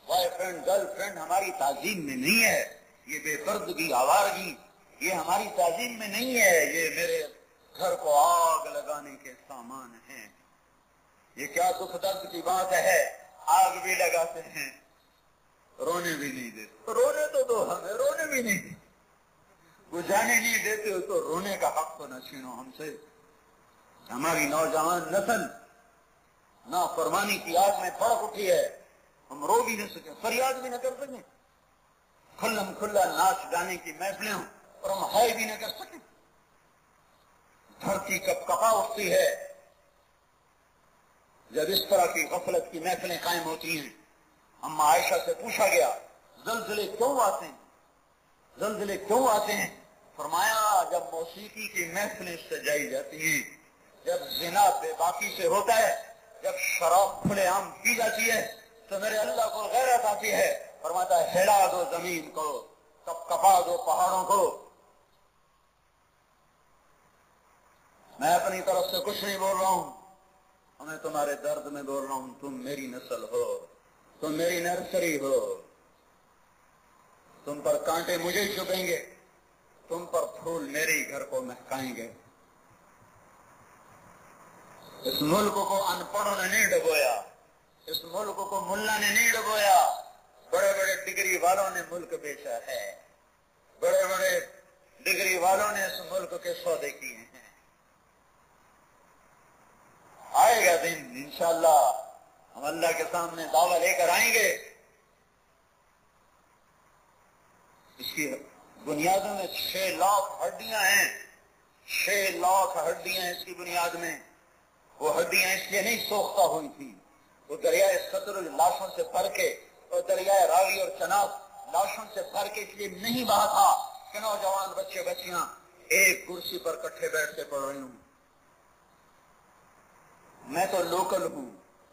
بوائے فرینڈ گرل فرینڈ ہماری تہذیب میں نہیں ہے، یہ بے پردگی آوارگی یہ ہماری تہذیب میں نہیں ہے، یہ میرے گھر کو آگ لگانے کے سامان ہیں۔ یہ کیا دکھ درد کی بات ہے، آگ بھی لگاتے ہیں رونے بھی نہیں دیتے، رونے تو دو ہمیں، رونے بھی نہیں دیتے، وہ جانے نہیں دیتے ہو تو رونے کا حق تو نہ چھینو ہم سے۔ ہماری نوجوان نسل نافرمانی کی آگ میں بھڑک اٹھی ہے، ہم رو بھی نہ سکیں، فریاد بھی نہ کر سکیں، کھلم کھلا ناچ گانے کی محفلیں ہوں اور ہم ہائے بھی نہ کر سکیں۔ دھرتی کب کپا اٹھتی ہے جب اس طرح کی غفلت کی محفلیں قائم ہوتی ہیں۔ اما عائشہ سے پوچھا گیا زلزلے کیوں آتے ہیں؟ زلزلے کیوں آتے ہیں؟ فرمایا جب موسیقی کی محفلیں سجائی جاتی ہیں، جب زنا بے باکی سے ہوتا ہے، جب شراب کھلے عام پی جاتی ہے تو میرے اللہ کو غیرت آتی ہے، فرماتا ہے ہلا دو زمین کو، کپا دو پہاڑوں کو۔ میں اپنی طرف سے کچھ نہیں بول رہا ہوں، میں تمہارے درد میں بول رہا ہوں، تم میری نسل ہو، تم میری نرسری ہو، تم پر کانٹے مجھے چبھیں گے، تم پر پھول میرے ہی گھر کو مہکائیں گے۔ اس ملک کو ان پڑھوں نے نہیں ڈبویا، اس ملک کو ملا نے نہیں ڈبویا، بڑے بڑے ڈگری والوں نے ملک بیچا ہے، بڑے بڑے ڈگری والوں نے اس ملک کے سودے کیے ہیں۔ آئے گا دن انشاءاللہ ہم اللہ کے سامنے دعویٰ لے کر آئیں گے۔ اس کی بنیادوں میں 6 لاکھ ہڈیاں ہیں، 6 لاکھ ہڈیاں اس کی بنیاد میں۔ وہ ہڈیاں اس لیے نہیں سوختہ ہوئی تھی، وہ دریائے ستلج لاشوں سے بھر کے اور دریائے راوی اور چناب لاشوں سے بھر کے اس لیے نہیں بہا تھا کہ نوجوان بچے بچیاں ایک کرسی پر کٹھے بیٹھ کے پڑھ رہی ہوں۔ میں تو لوکل ہوں،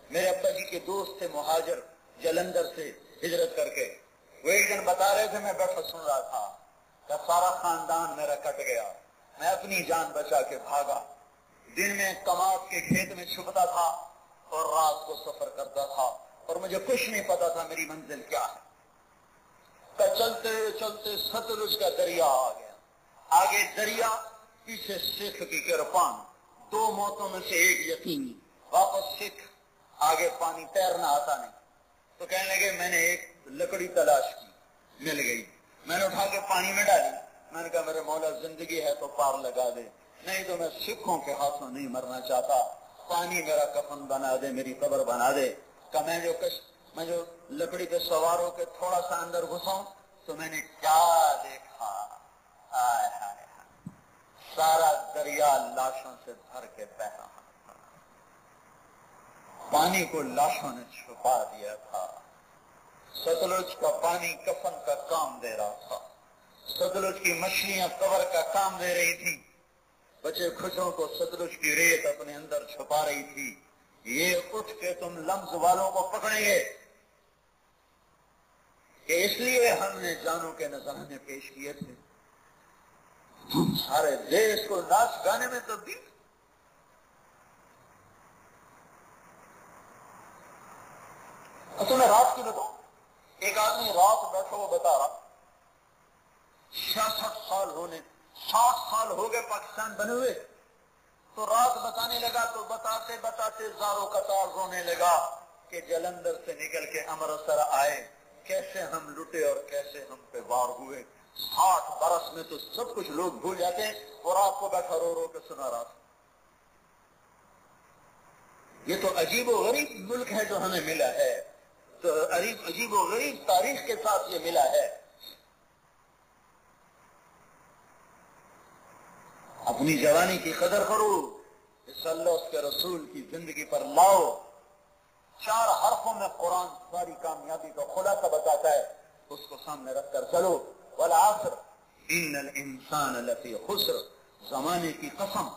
میرے ابا جی کے دوست تھے مہاجر جلندر سے ہجرت کر کے، وہ ایک دن بتا رہے تھے، میں بیٹھا سن رہا تھا کہ سارا خاندان میرا کٹ گیا، میں اپنی جان بچا کے بھاگا، دن میں کماد کے کھیت میں چھپتا تھا اور رات کو سفر کرتا تھا اور مجھے کچھ نہیں پتا تھا میری منزل کیا ہے۔ چلتے چلتے ستلج کا دریا آ گیا، آگے دریا، پیچھے سکھ کی کرپان، 2 موتوں میں سے ایک یقینی، واپس سکھ، آگے پانی تیرنا آتا نہیں۔ تو کہنے لگے میں نے ایک لکڑی تلاش کی، مل گئی، میں نے اٹھا کے پانی میں ڈالی، میں نے کہا میرے مولا زندگی ہے تو پار لگا دے، نہیں تو میں سکھوں کے ہاتھوں نہیں مرنا چاہتا، پانی میرا کفن بنا دے، میری قبر بنا دے۔ کہ میں جو لکڑی پہ سوار ہو کے تھوڑا سا اندر گھساؤں تو میں نے کیا دیکھا، آئے ہائے ہائے، سارا دریا لاشوں سے بھر کے بہ رہا تھا، پانی کو لاشوں نے چھپا دیا تھا۔ ستلج کا پانی کفن کا کام دے رہا تھا، ستلج کی مچھلیاں قبر کا کام دے رہی تھی، بچے کھچوں کو ستلج کی ریت اپنے اندر چھپا رہی تھی۔ یہ اٹھ کے تم لمز والوں کو پکڑیں گے کہ اس لیے ہم نے جانوں کے نذرانے پیش کیے تھے، تم سارے دیش کو ناچ گانے میں تبدیل۔ اصل میں رات کی بتاؤں، ایک آدمی رات بیٹھا وہ بتا رہا 66 سال ہونے 60 سال ہو گئے پاکستان بنے ہوئے، تو رات بتانے لگا تو بتاتے بتاتے زاروں قطار رونے لگا کہ جلندر سے نکل کے امرتسر آئے، کیسے ہم لٹے اور کیسے ہم پہ وار ہوئے۔ 60 برس میں تو سب کچھ لوگ بھول جاتے ہیں، وہ رات کو بیٹھا رو رو کے سنا رہا تھا۔ یہ تو عجیب و غریب ملک ہے جو ہمیں ملا ہے، تو عجیب و غریب تاریخ کے ساتھ یہ ملا ہے۔ اپنی جوانی کی قدر کرو، اس اللہ اس کے رسول کی زندگی پر لاؤ۔ 4 حرفوں میں قرآن ساری کامیابی کا خلاصہ بتاتا ہے، اس کو سامنے رکھ کر چلو۔ والعصر ان الانسان لفی خسر، زمانے کی قسم،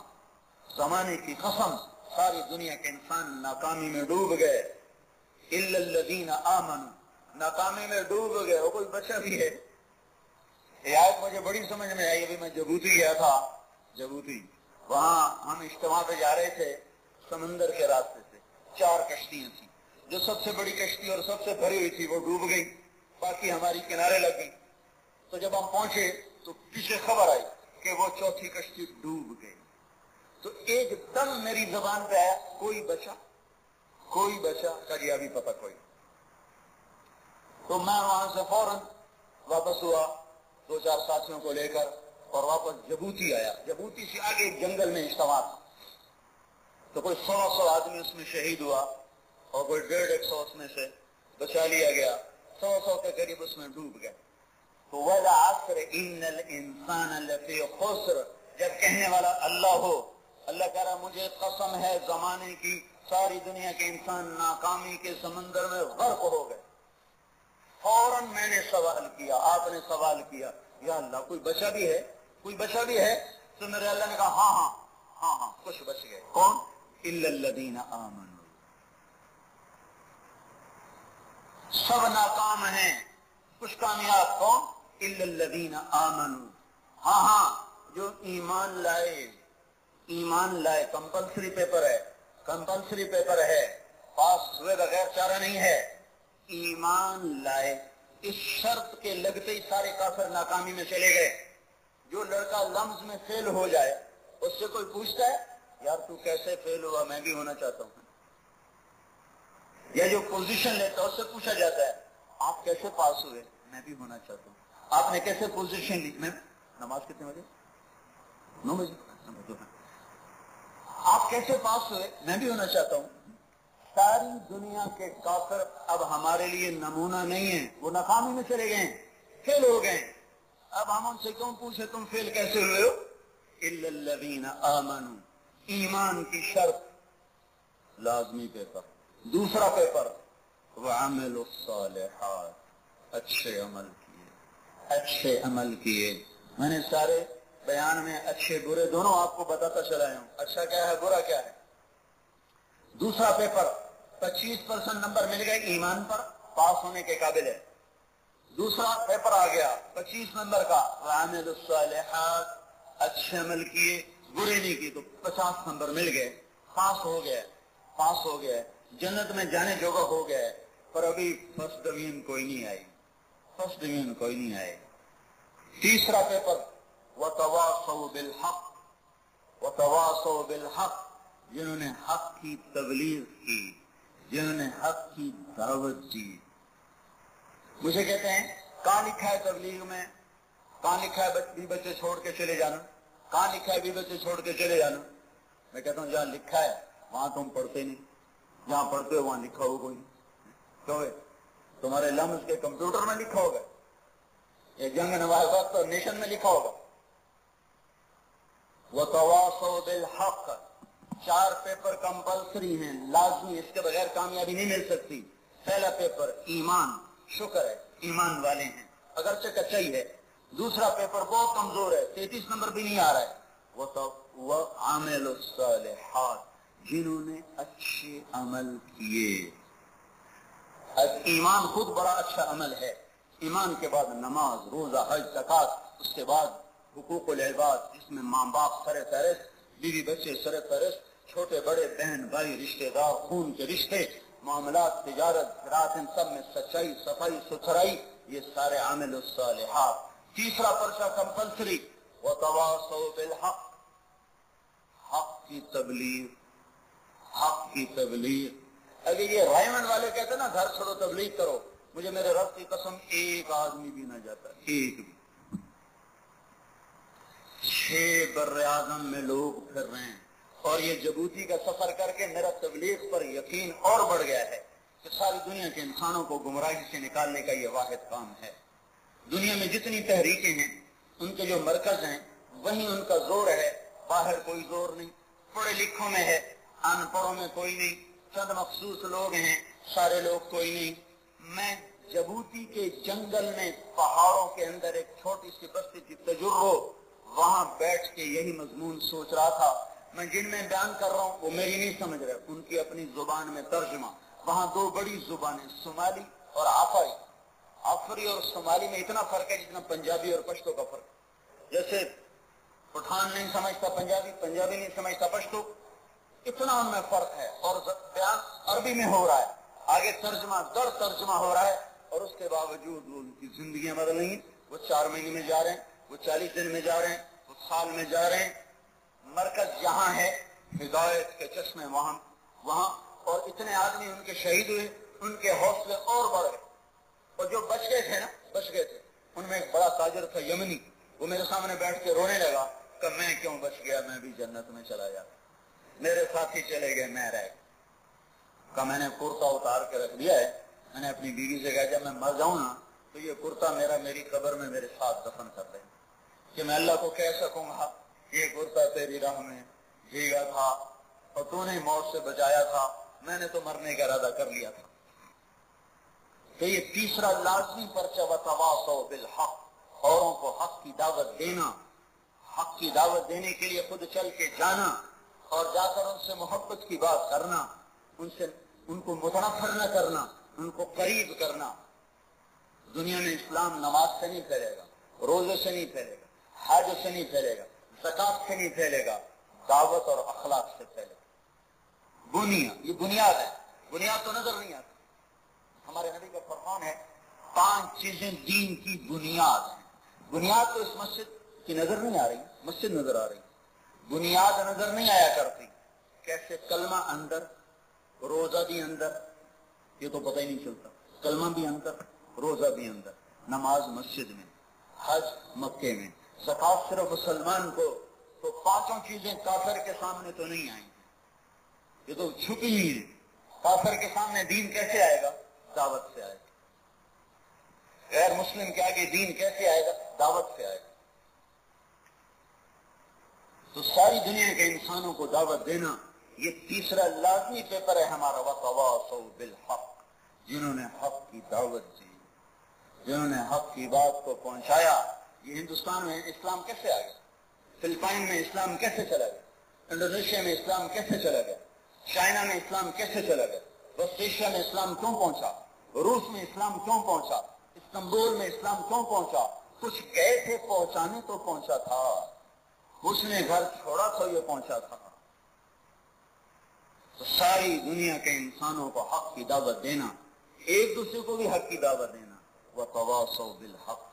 زمانے کی قسم، ساری دنیا کے انسان ناکامی میں ڈوب گئے، الا الذین آمنوا، ناکامی میں ڈوب گئے، وہ کوئی بچہ بھی ہے۔ یہ آیت مجھے بڑی سمجھ میں آئی، ابھی میں جبوتی گیا تھا، جبوتی، وہاں ہم اجتماع پہ جا رہے تھے، سمندر کے راستے سے 4 کشتیاں تھیں، جو سب سے بڑی کشتی اور سب سے بھری ہوئی تھی وہ ڈوب گئی، باقی ہماری کنارے لگ گئی۔ تو جب ہم پہنچے تو پیچھے خبر آئی کہ وہ 4تھی کشتی ڈوب گئی، تو ایک دم میری زبان پہ آیا کوئی بچا، کوئی بچا، کہا ابھی پتہ کوئی۔ تو میں وہاں سے فوراً واپس ہوا 2-4 ساتھیوں کو لے کر اور واپس جبوتی آیا۔ جبوتی سے آگے ایک جنگل میں اجتماع تھا، تو کوئی 100 آدمی اس میں شہید ہوا اور کوئی 150 اس میں سے بچا لیا گیا، 100 کے قریب اس میں ڈوب گئے۔ تو والعصر ان الانسان لفی خسر، جب کہنے والا اللہ ہو، اللہ کہہ رہا مجھے قسم ہے زمانے کی، ساری دنیا کے انسان ناکامی کے سمندر میں غرق ہو گئے۔ فوراً میں نے سوال کیا، آپ نے سوال کیا، یا اللہ کوئی بچا بھی ہے، کوئی بچا بھی ہے؟ تو میرے اللہ نے کہا ہاں ہاں ہاں ہاں کچھ بچ گئے. کون؟ الا الذین آمنوا. سب ناکام ہیں، کچھ کامیاب. کون؟ الا الذین آمنوا. ہاں ہاں جو ایمان لائے. ایمان لائے. کمپلسری پیپر ہے، کمپلسری پیپر ہے، پاس ہوئے بغیر چارہ نہیں ہے. ایمان لائے. اس شرط کے لگتے ہی سارے کافر ناکامی میں چلے گئے. جو لڑکا لمز میں فیل ہو جائے اس سے کوئی پوچھتا ہے یار تو کیسے فیل ہوا، میں بھی ہونا چاہتا ہوں. یا جو پوزیشن لیتا ہے اس سے پوچھا جاتا ہے آپ کیسے پاس ہوئے، میں بھی ہونا چاہتا ہوں. آپ نے کیسے پوزیشن لی؟ میں نماز کتنے بجے؟ 9 بجے. آپ کیسے پاس ہوئے؟ میں بھی ہونا چاہتا ہوں. ساری دنیا کے کافر اب ہمارے لیے نمونہ نہیں ہیں، وہ ناکامی میں چلے گئے، فیل ہو گئے. اب ہم ان سے کیوں پوچھے تم فیل کیسے ہوئے ہو؟ الا الذین آمنوا. ایمان کی شرط لازمی پیپر. دوسرا پیپر وعملوا الصالحات. اچھے عمل کیے، اچھے عمل کیے. میں نے سارے بیان میں اچھے برے دونوں آپ کو بتاتا چلا ہوں. اچھا کیا ہے، برا کیا ہے. دوسرا پیپر 25% نمبر مل گئے ایمان پر، پاس ہونے کے قابل ہے. دوسرا پیپر آ گیا 25 نمبر کا وعملوا الصالحات. اچھے عمل کیے، برے نہیں کیے تو 50 نمبر مل گئے. پاس ہو گیا، پاس ہو گیا، جنت میں جانے جوگا ہو گیا. پر ابھی فرسٹ ڈویژن کوئی نہیں آئی، فرسٹ ڈویژن کوئی نہیں آئے. تیسرا پیپر وتواصوا بالحق. وتواصوا بالحق. جنہوں نے حق کی تبلیغ کی، جنہوں نے حق کی دعوت دی. مجھے کہتے ہیں کہاں لکھا ہے تبلیغ میں، کہاں لکھا ہے بھی بچے چھوڑ کے چلے جانا، کہاں لکھا ہے بھی بچے چھوڑ کے چلے جانا. میں کہتا ہوں جہاں لکھا ہے وہاں تم پڑھتے نہیں، جہاں پڑھتے ہو وہاں لکھا ہو کوئی. کیوں ہے؟ تمہارے لمز کے کمپیوٹر میں لکھا ہوگا، یا جنگ نواز اور نیشن میں لکھا ہوگا. وتواصوا بالحق. 4 پیپر کمپلسری ہیں، لازمی، اس کے بغیر کامیابی نہیں مل سکتی. پہلا پیپر ایمان. شکر ہے ایمان والے ہیں اگرچہ کچا ہی ہے. دوسرا پیپر بہت کمزور ہے، 33 نمبر بھی نہیں آ رہا ہے. وعملوا الصالحات. جنہوں نے اچھے عمل کیے. ایمان خود بڑا اچھا عمل ہے. ایمان کے بعد نماز، روزہ، حج، زکات، اس کے بعد حقوق العباد جس میں ماں باپ سر فہرست، بیوی بچے سر فہرست، چھوٹے بڑے بہن بھائی رشتہ دار، خون کے رشتے، معاملات، تجارت، زراعت، ان سب میں سچائی، صفائی، ستھرائی، یہ سارے عامل الصالحات. تیسرا پرچہ کمپلسری وتواصوا بالحق. حق کی تبلیغ، حق کی تبلیغ. اگر یہ رائمن والے کہتے نا گھر چھوڑو تبلیغ کرو، مجھے میرے رب کی قسم ایک آدمی بھی نہ جاتا، ایک بھی. 6 بر اعظم میں لوگ پھر رہے ہیں. اور یہ جبوتی کا سفر کر کے میرا تبلیغ پر یقین اور بڑھ گیا ہے کہ ساری دنیا کے انسانوں کو گمراہی سے نکالنے کا یہ واحد کام ہے. دنیا میں جتنی تحریکیں ہیں ان کے جو مرکز ہیں وہیں ان کا زور ہے، باہر کوئی زور نہیں. پڑھے لکھوں میں ہے، ان پڑھوں میں کوئی نہیں. چند مخصوص لوگ ہیں، سارے لوگ کوئی نہیں. میں جبوتی کے جنگل میں پہاڑوں کے اندر ایک چھوٹی سی بستی تھی تجرو، وہاں بیٹھ کے یہی مضمون سوچ رہا تھا. میں جن میں بیان کر رہا ہوں وہ میری نہیں سمجھ رہے، ان کی اپنی زبان میں ترجمہ. وہاں 2 بڑی زبانیں، صومالی اور آفری. آفری اور صومالی میں اتنا فرق ہے جتنا پنجابی اور پشتو کا فرق. جیسے پٹھان نہیں سمجھتا پنجابی، پنجابی نہیں سمجھتا پشتو، اتنا ان میں فرق ہے. اور بیان عربی میں ہو رہا ہے، آگے ترجمہ در ترجمہ ہو رہا ہے، اور اس کے باوجود وہ ان کی زندگیاں بدل رہی ہیں. وہ 4 مہینے میں جا رہے ہیں، وہ 40 دن میں جا رہے ہیں، وہ سال میں جا رہے ہیں. مرکز یہاں ہے، ہدایت کے چشمے وہاں. اور اتنے آدمی ان کے شہید ہوئے، ان کے حوصلے اور بڑھ گئے. اور جو بچ گئے تھے نا، بچ گئے تھے، ان میں ایک بڑا تاجر تھا یمنی. وہ میرے سامنے بیٹھ کے رونے لگا کہ میں کیوں بچ گیا، میں بھی جنت میں چلا جاتا. میرے ساتھی چلے گئے، میں رہ گیا. کہ میں نے کرتا اتار کے رکھ دیا ہے. میں نے اپنی بیوی سے کہا جب میں مر جاؤں نا تو یہ کرتا میری قبر میں میرے ساتھ دفن کر دیں، کہ میں اللہ کو کہہ سکوں گا یہ کرتا تیری راہ میں بھیگا تھا اور تو نے موت سے بچایا تھا، میں نے تو مرنے کا ارادہ کر لیا تھا. تو یہ تیسرا لازمی پرچہ وتواصوا بالحق. اوروں کو حق کی دعوت دینا، حق کی دعوت دینے کے لیے خود چل کے جانا اور جا کر ان سے محبت کی بات کرنا، ان کو متنفر نہ کرنا، ان کو قریب کرنا۔ دنیا میں اسلام نماز سے نہیں پھیلے گا، روزے سے نہیں پھیلے گا، حج سے نہیں پھیلے گا، زکات سے نہیں پھیلے گا، دعوت اور اخلاق سے پھیلے گا۔ یہ بنیاد ہے، بنیاد تو نظر نہیں آتی۔ ہمارے نبی کا فرمان ہے 5 چیزیں دین کی بنیاد ہیں۔ بنیاد تو اس مسجد کی نظر نہیں آ رہی، مسجد نظر آ رہی، بنیاد نظر نہیں آیا کرتی۔ کیسے؟ کلمہ اندر، روزہ بھی اندر، یہ تو پتہ ہی نہیں چلتا، کلمہ بھی اندر، روزہ بھی اندر، نماز مسجد میں، حج مکے میں، زکات صرف مسلمان کو، تو 5 چیزیں کافر کے سامنے تو نہیں آئیں، یہ تو چھپی ہی ہے۔ کافر کے سامنے دین کیسے آئے گا؟ دعوت سے آئے گا۔ غیر مسلم کے آگے دین کیسے آئے گا؟ دعوت سے آئے گا۔ تو ساری دنیا کے انسانوں کو دعوت دینا، یہ تیسرا لازمی پیپر ہے ہمارا۔ وَتَوَاصَوْا بِالْحَقِّ، جنہوں نے حق کی دعوت دی، جنہوں نے حق کی بات کو پہنچایا۔ یہ ہندوستان میں اسلام کیسے آ گیا؟ فلپائن میں اسلام کیسے چلا گیا؟ انڈونیشیا میں اسلام کیسے چلا گیا؟ چائنا میں اسلام کیسے چلا گیا؟ ویسٹ ایشیا میں اسلام کیوں پہنچا؟ روس میں اسلام کیوں پہنچا؟ استنبول میں اسلام کیوں پہنچا؟ کچھ گئے تھے پہنچانے تو پہنچا تھا، اس نے گھر چھوڑا تو یہ پہنچا تھا۔ تو ساری دنیا کے انسانوں کو حق کی دعوت دینا، ایک دوسرے کو بھی حق کی دعوت دینا۔ وَتَوَاصَوْا بِالْحَقِّ،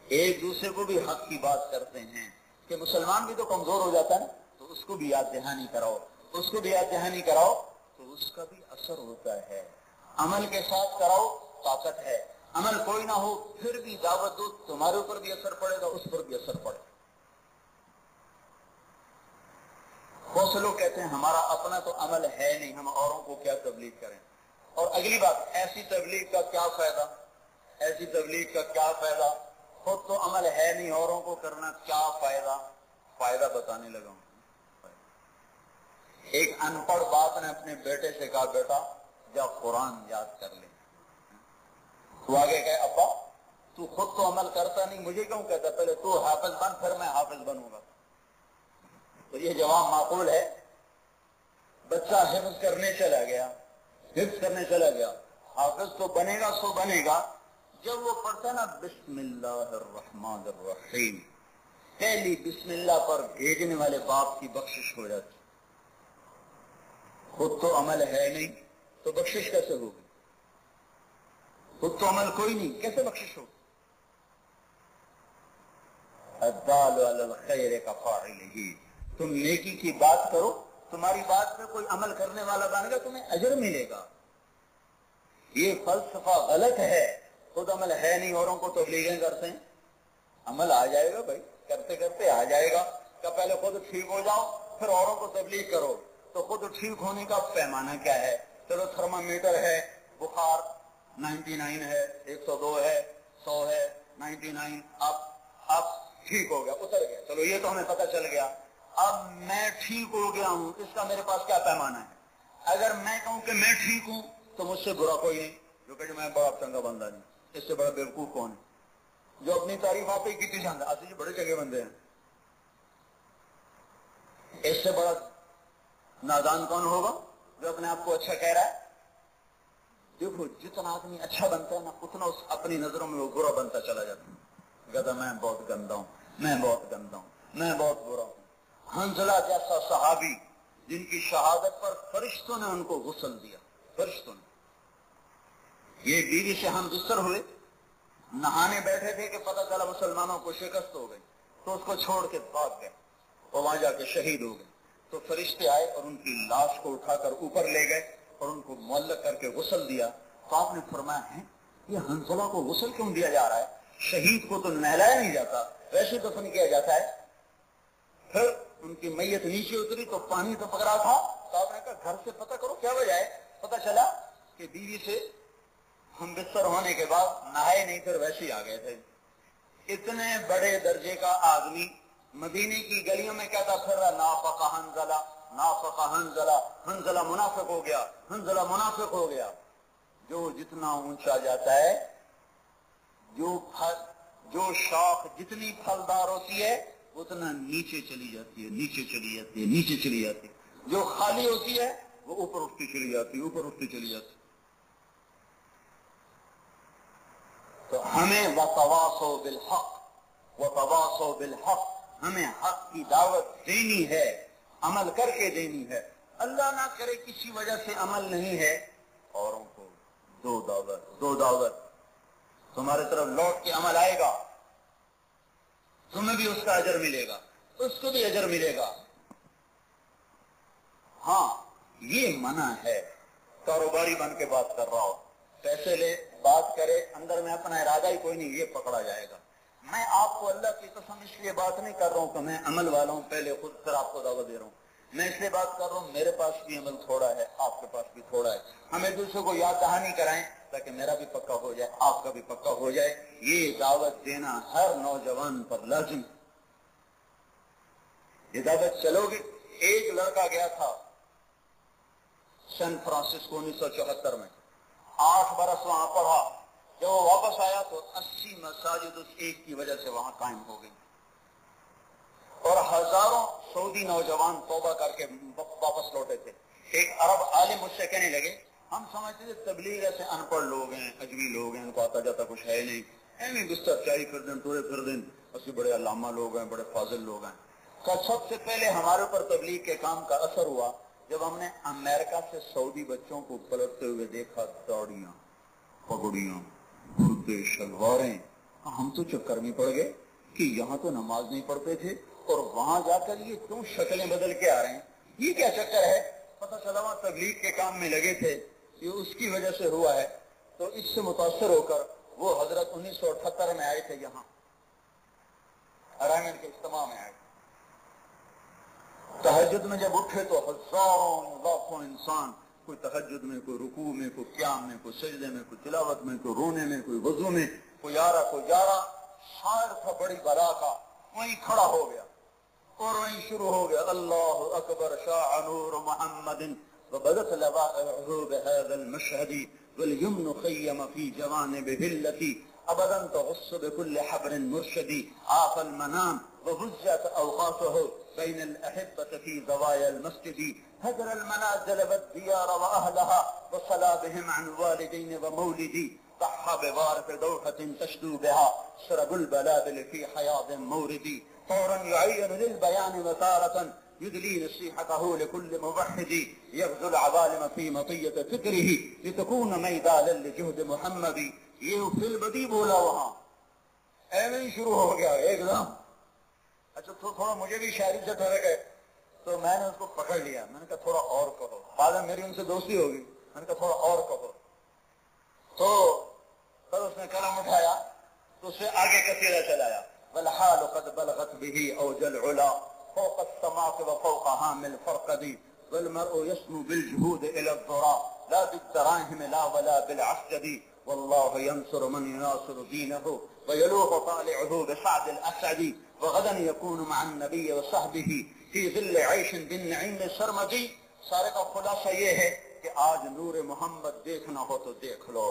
ایک دوسرے کو بھی حق کی بات کرتے ہیں کہ مسلمان بھی تو کمزور ہو جاتا ہے نا، تو اس کو بھی یاد دہانی کراؤ، اس کو بھی یاد دہانی کراؤ، تو اس کا بھی اثر ہوتا ہے۔ عمل کے ساتھ کراؤ، طاقت ہے۔ عمل کوئی نہ ہو پھر بھی دعوت دو، تمہارے اوپر بھی اثر پڑے گا، اس پر بھی اثر پڑے گا۔ بہت سے لوگ کہتے ہیں ہمارا اپنا تو عمل ہے نہیں، ہم اوروں کو کیا تبلیغ کریں۔ اور اگلی بات، ایسی تبلیغ کا کیا فائدہ؟ ایسی تبلیغ کا کیا فائدہ؟ خود تو عمل ہے نہیں، اوروں کو کرنا کیا فائدہ؟ فائدہ بتانے لگا ہوں۔ ایک ان پڑھ باپ نے اپنے بیٹے سے کہا، بیٹا جا قرآن یاد کر لے۔ تو آگے کہے، ابا تو خود تو عمل کرتا نہیں، مجھے کیوں کہتا؟ پہلے تو حافظ بن، پھر میں حافظ بنوں گا۔ تو یہ جواب معقول ہے؟ بچہ حفظ کرنے چلا گیا، حفظ کرنے چلا گیا، حافظ تو بنے گا سو بنے گا جب وہ پڑھتا نا بسم اللہ الرحمن الرحیم، پہلی بسم اللہ پر بھیجنے والے باپ کی بخشش ہو جاتی۔ خود تو عمل ہے نہیں تو بخشش کیسے ہوگی؟ خود تو عمل کوئی نہیں، کیسے بخشش ہوگی؟ الدال علی الخیر کفاعلہ، تم نیکی کی بات کرو، تمہاری بات میں کوئی عمل کرنے والا بنے گا، تمہیں اجر ملے گا۔ یہ فلسفہ غلط ہے۔ خود عمل ہے نہیں، اوروں کو تبلیغیں کرتے ہیں، عمل آ جائے گا بھائی، کرتے کرتے آ جائے گا۔ کہ پہلے خود ٹھیک ہو جاؤ پھر اوروں کو تبلیغ کرو۔ تو خود ٹھیک ہونے کا پیمانہ کیا ہے؟ چلو تھرمامیٹر ہے، بخار 99 ہے، 102 ہے، 100 ہے، 99، اب ٹھیک ہو گیا، اتر گیا، چلو یہ تو ہمیں پتہ چل گیا۔ اب میں ٹھیک ہو گیا ہوں، اس کا میرے پاس کیا پیمانہ ہے؟ اگر میں کہوں کہ میں ٹھیک ہوں تو مجھ سے برا کوئی نہیں، جو کہ میں بڑا چنگا بندہ نہیں، اس سے بڑا بیوقوف کون ہے جو اپنی تعریف آپ ہی کتنی جانتا ہے؟ آج جی بڑے چنگے بندے ہیں، اس سے بڑا نادان کون ہوگا جو اپنے آپ کو اچھا کہہ رہا ہے؟ دیکھو جتنا آدمی اچھا بنتا ہے نا، اتنا اس اپنی نظروں میں وہ برا بنتا چلا جاتا ہے۔ کہتا میں بہت گندا ہوں، میں بہت گندا ہوں، میں بہت برا ہوں۔ حنظلہ جیسا صحابی جن کی شہادت پر فرشتوں نے ان کو غسل دیا، فرشتوں نے۔ یہ بیوی سے ہم بستر ہوئے، نہانے بیٹھے تھے کہ پتہ چلا مسلمانوں کو شکست ہو گئی، تو اس کو چھوڑ کے بھاگ گئے، اور وہاں جا کے شہید ہو گئے۔ تو فرشتے آئے اور ان کی لاش کو اٹھا کر اوپر لے گئے اور ان کو معلق کر کے غسل دیا۔ تو آپ نے فرمایا ہے یہ حنظلہ کو غسل کیوں دیا جا رہا ہے؟ شہید کو تو نہلایا نہیں جاتا، ویسے دفن کیا جاتا ہے۔ پھر ان کی میت نیچے اتری تو پانی تو پکڑا تھا، تو آپ نے کہا گھر سے پتہ کرو کیا وجہ ہے۔ پتہ چلا کہ بیوی سے ہم بستر ہونے کے بعد نہائے نہیں، پھر ویسے ہی آ گئے تھے۔ اتنے بڑے درجے کا آدمی مدینے کی گلیوں میں کہتا پھر رہا، نافق حنظلہ، نافق حنظلہ، حنظلہ منافق ہو گیا، حنظلہ منافق ہو گیا۔ جو جتنا اونچا جاتا ہے، جو جو شاخ جتنی پھلدار ہوتی ہے اتنا نیچے چلی جاتی ہے، نیچے چلی جاتی ہے، نیچے چلی جاتی ہے، جو خالی ہوتی ہے وہ اوپر اٹھتی چلی جاتی ہے، اوپر اٹھتی چلی جاتی ہے۔ تو ہمیں وتواصوا بالحق، وتواصوا بالحق، ہمیں حق کی دعوت دینی ہے، عمل کر کے دینی ہے۔ اللہ نہ کرے کسی وجہ سے عمل نہیں ہے، اوروں کو دو دعوت، تمہارے طرف لوٹ کے عمل آئے گا، تمہیں بھی اس کا اجر ملے گا، اس کو بھی اجر ملے گا۔ ہاں یہ منع ہے، کاروباری بن کے بات کر رہا ہو، پیسے لے بات کرے، اندر میں اپنا ارادہ ہی کوئی نہیں، یہ پکڑا جائے گا۔ میں آپ کو اللہ کی قسم اس لیے بات نہیں کر رہا ہوں کہ میں عمل والا ہوں، پہلے خود پھر آپ کو دعوت دے رہا ہوں، میں اس لیے بات کر رہا ہوں میرے پاس بھی عمل تھوڑا ہے، آپ کے پاس بھی تھوڑا ہے، ہم ایک دوسرے کو یاد دہانی کرائیں تاکہ میرا بھی پکا ہو جائے، آپ کا بھی پکا ہو جائے۔ یہ دعوت دینا ہر نوجوان پر لازم، یہ دعوت چلو گے۔ ایک لڑکا گیا تھا سین فرانسسکو 1974 میں، 8 برس وہاں پڑھا، جب وہ واپس آیا تو 80 مساجد اس ایک کی وجہ سے وہاں قائم ہو گئی، اور ہزاروں سعودی نوجوان توبہ کر کے واپس لوٹے تھے۔ ایک عرب عالم مجھ سے کہنے لگے ہم سمجھتے تھے تبلیغ ایسے ان پڑھ لوگ ہیں، اجوی لوگ ہیں، ان کو آتا جاتا کچھ ہے نہیں، ایویں بستر چائی پھر دن ٹورے پھر دن، اسی بڑے علامہ لوگ ہیں، بڑے فاضل لوگ ہیں۔ کہ سب سے پہلے ہمارے اوپر تبلیغ کے کام کا اثر ہوا جب ہم نے امریکہ سے سعودی بچوں کو پلٹتے ہوئے دیکھا، داڑیاں، پگڑیاں، کرتے، شلواریں، ہم تو چکر میں پڑ گئے کہ یہاں تو نماز نہیں پڑھتے تھے اور وہاں جا کر یہ کیوں شکلیں بدل کے آ رہے ہیں، یہ کیا چکر ہے؟ پتہ چلا وہاں تبلیغ کے کام میں لگے تھے، یہ اس کی وجہ سے ہوا ہے۔ تو اس سے متاثر ہو کر وہ حضرت 1978 میں آئے تھے، یہاں ارائمنٹ کے اجتماع میں آئے، تہجد میں جب اٹھے تو ہزاروں لاکھوں انسان، کوئی تہجد میں، کوئی رکوع میں، کوئی قیام میں، کوئی سجدے میں، کوئی تلاوت میں، کوئی رونے میں، کوئی وضو میں، کوئی آ رہا کوئی جا رہا، شاعر تھا بڑی بلا کا، وہیں کھڑا ہو گیا اور وہیں شروع ہو گیا، اللہ اکبر شاع نور محمد وبدت لوائحه بهذا المشهد واليمن خيم في جوانبه التي ابدا تغص بكل حبر مرشد، عاف المنام وبزت اوقاته بين الاحبه في زوايا المسجد، هجر المنازل والديار واهلها وصلى بهم عن والدين ومولد، ضحى ببارق دوحة تشدو بها سرب البلابل في حياض مورد، طورا يعين للبيان وتارة يدلي نصيحته لكل موحد، يغزو العوالم في مطية فكره لتكون ميدالا لجهد محمد۔ یہ فی البدی بولا وہاں، ایویں ہی شروع ہو گیا ایک دم۔ اچھا تو تھوڑا مجھے بھی شاعری سے ٹھہر گئے تو میں نے اس کو پکڑ لیا، میں نے کہا تھوڑا اور کہو، بعد میں میری ان سے دوستی ہوگی، میں نے کہا تھوڑا اور کہو، تو پھر اس نے قلم اٹھایا تو اس سے آگے قصیدہ چلایا، والحال قد بلغت به اوج العلا فوق السماء وفوق هام الفرقد، والمرء يسمو بالجهود الى الذرى لا بالدراهم لا ولا بالعسجد، والله ينصر من يناصر دينه ويلوح طالعه بسعد الاسعد، وغدا يكون مع النبي وصحبه في ظل عيش بالنعيم سرمدي۔ سارے کا خلاصہ یہ ہے کہ آج نور محمد دیکھنا ہو تو دیکھ لو،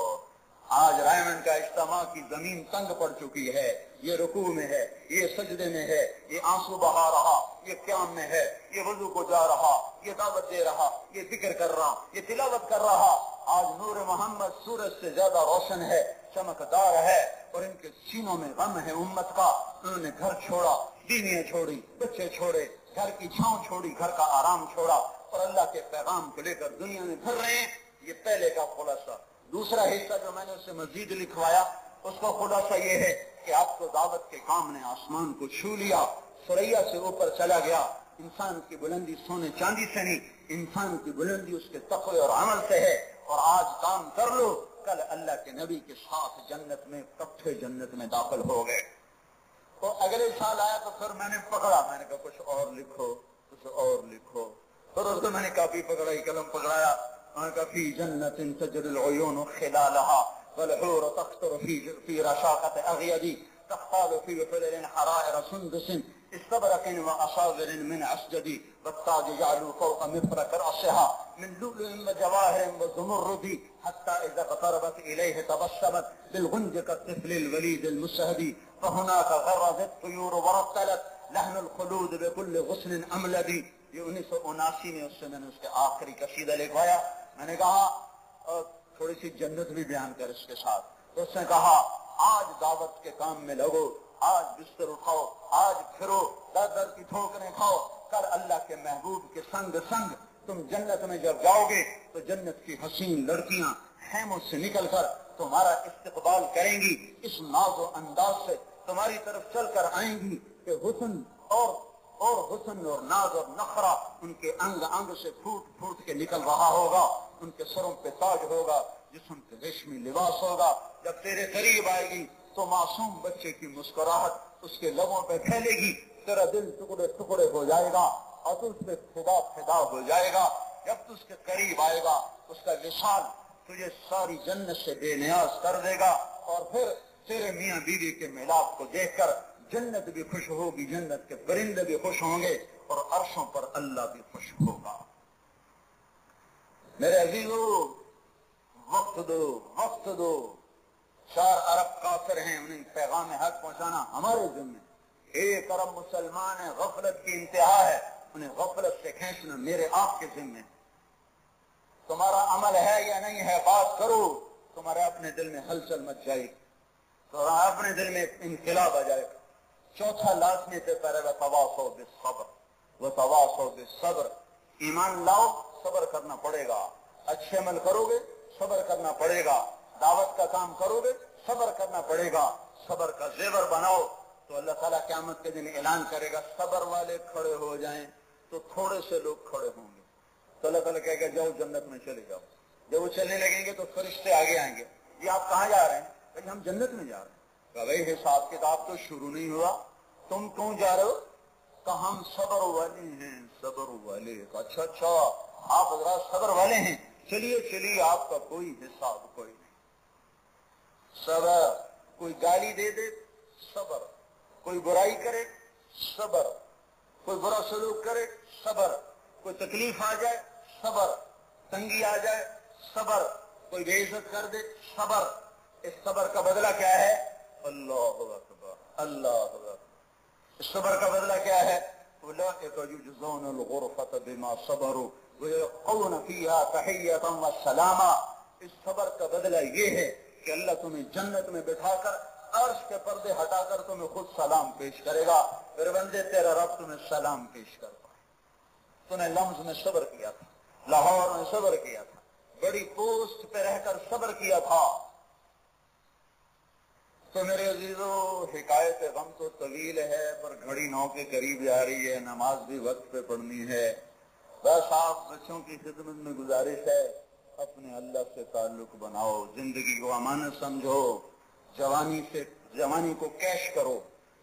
آج رائمنڈ کا اجتماع کی زمین تنگ پڑ چکی ہے، یہ رکوع میں ہے، یہ سجدے میں ہے، یہ آنسو بہا رہا، یہ قیام میں ہے، یہ وضو کو جا رہا، یہ دعوت دے رہا، یہ ذکر کر رہا، یہ تلاوت کر رہا۔ آج نور محمد سورج سے زیادہ روشن ہے، چمکدار ہے، اور ان کے سینوں میں غم ہے امت کا۔ انہوں نے گھر چھوڑا، بیویاں چھوڑی، بچے چھوڑے، گھر کی چھاؤں چھوڑی، گھر کا آرام چھوڑا، اور اللہ کے پیغام کو لے کر دنیا میں پھر رہے ہیں۔ یہ پہلے کا خلاصہ۔ دوسرا حصہ جو میں نے اس سے مزید لکھوایا، اس کا خلاصہ یہ ہے کہ آپ کو دعوت کے کام نے آسمان کو چھو لیا، ثریا سے اوپر چلا گیا۔ انسان کی بلندی سونے چاندی سے نہیں، انسان کی بلندی اس کے تقوی اور عمل سے ہے۔ اور آج کام کر لو، کل اللہ کے نبی کے ساتھ جنت میں کٹھے جنت میں داخل ہو گئے۔ تو اگلے سال آیا تو پھر میں نے پکڑا، میں نے کہا کچھ اور لکھو، کچھ اور لکھو۔ پھر اس کو میں نے کاپی پکڑائی، قلم پکڑایا، میں نے کہا فی جنت تجری العیون خلالها والحور تقطر فی رشاقة اغیدی تختال فی حلل حرائر سندس استبرق وأصابر من عسجد والتاج جعلوا فوق مفرق رأسها من لؤلؤ وجواهر وزمرد حتى إذا اقتربت إليه تبسمت بالغنج كالطفل الوليد المسهد فهناك غرزت الطيور ورتلت لحن الخلود بكل غصن أملد. یہ 1979 میں اس سے میں نے اس کے آخری قصیدہ لکھوایا. میں نے کہا تھوڑی سی جنت بھی بیان کر اس کے ساتھ. تو اس نے کہا آج دعوت کے کام میں لگو, آج بستر اٹھاؤ, آج پھرو, در در کی ٹھوکریں کھاؤ, کل اللہ کے محبوب کے سنگ سنگ تم جنت میں جب جاؤ گے تو جنت کی حسین لڑکیاں خیموں سے نکل کر تمہارا استقبال کریں گی, اس ناز و انداز سے تمہاری طرف چل کر آئیں گی کہ حسن اور حسن اور ناز اور نخرہ ان کے انگ انگ سے پھوٹ پھوٹ کے نکل رہا ہوگا. ان کے سروں پہ تاج ہوگا, جسم پہ ریشمی لباس ہوگا. جب تیرے قریب آئے گی تو معصوم بچے کی مسکراہٹ اس کے لبوں پہ پھیلے گی, تیرا دل ٹکڑے ٹکڑے ہو جائے گا اور تو اس پہ فدا ہو جائے گا. جب تو اس کے قریب آئے گا اس کا وصال تجھے ساری جنت سے بے نیاز کر دے گا. اور پھر تیرے میاں بیوی کے میلاد کو دیکھ کر جنت بھی خوش ہوگی, جنت کے پرندے بھی خوش ہوں گے اور عرشوں پر اللہ بھی خوش ہوگا. میرے عزیزو وقت دو. 4 ارب کافر ہیں, انہیں پیغام حق پہنچانا ہمارے ذمہ. 1 ارب مسلمان ہیں, غفلت کی انتہا ہے, انہیں غفلت سے کھینچنا میرے آپ کے ذمہ. تمہارا عمل ہے یا نہیں ہے, بات کرو. تمہارے اپنے دل میں ہلچل مچ جائے گی, تمہارے اپنے دل میں انقلاب آ جائے گا. چوتھا لازمی سے پہلے وتواصوا بالصبر. ایمان لاؤ, صبر کرنا پڑے گا. اچھے عمل کرو گے, صبر کرنا پڑے گا. دعوت کا کام کرو گے, صبر کرنا پڑے گا. صبر کا زیور بناؤ تو اللہ تعالیٰ قیامت کے دن اعلان کرے گا صبر والے کھڑے ہو جائیں تو تھوڑے سے لوگ کھڑے ہوں گے. تو اللہ تعالیٰ کہے گا جاؤ جنت میں چلے جاؤ. جب وہ چلنے لگیں گے تو فرشتے آگے آئیں گے, یہ آپ کہاں جا رہے ہیں؟ کہ ہم جنت میں جا رہے ہیں. بھائی حساب کتاب تو شروع نہیں ہوا, تم کیوں جا رہے ہو؟ کہ ہم صبر والے ہیں, صبر والے. اچھا آپ حضرات صبر والے ہیں, چلیے آپ کا کوئی حساب کوئی نہیں. صبر. کوئی گالی دے دے, صبر. کوئی برائی کرے, صبر. کوئی برا سلوک کرے, صبر. کوئی تکلیف آ جائے, صبر. تنگی آ جائے, صبر. کوئی بے عزت کر دے, صبر. اس صبر کا بدلہ کیا ہے؟ اللہ اکبر, اللہ اکبر. اس صبر کا بدلہ کیا ہے؟ اولئک یجزون الغرفۃ بما صبروا ویلقون فیہا تحیۃ وسلاما. اس صبر کا بدلہ یہ ہے کہ اللہ تمہیں جنت میں بٹھا کر عرش کے پردے ہٹا کر تمہیں خود سلام پیش کرے گا. پھر بندے تیرا رب تمہیں سلام پیش کر پائے. تو نے لمز میں صبر کیا تھا, لاہور میں صبر کیا تھا, بڑی پوسٹ پہ رہ کر صبر کیا تھا. تو میرے عزیزو حکایت غم تو طویل ہے, پر گھڑی 9 کے قریب جا رہی ہے, نماز بھی وقت پہ پڑھنی ہے. بس آپ بچوں کی خدمت میں گزارش ہے, اپنے اللہ سے تعلق بناؤ, زندگی کو امانت سمجھو, جوانی کو کیش کرو.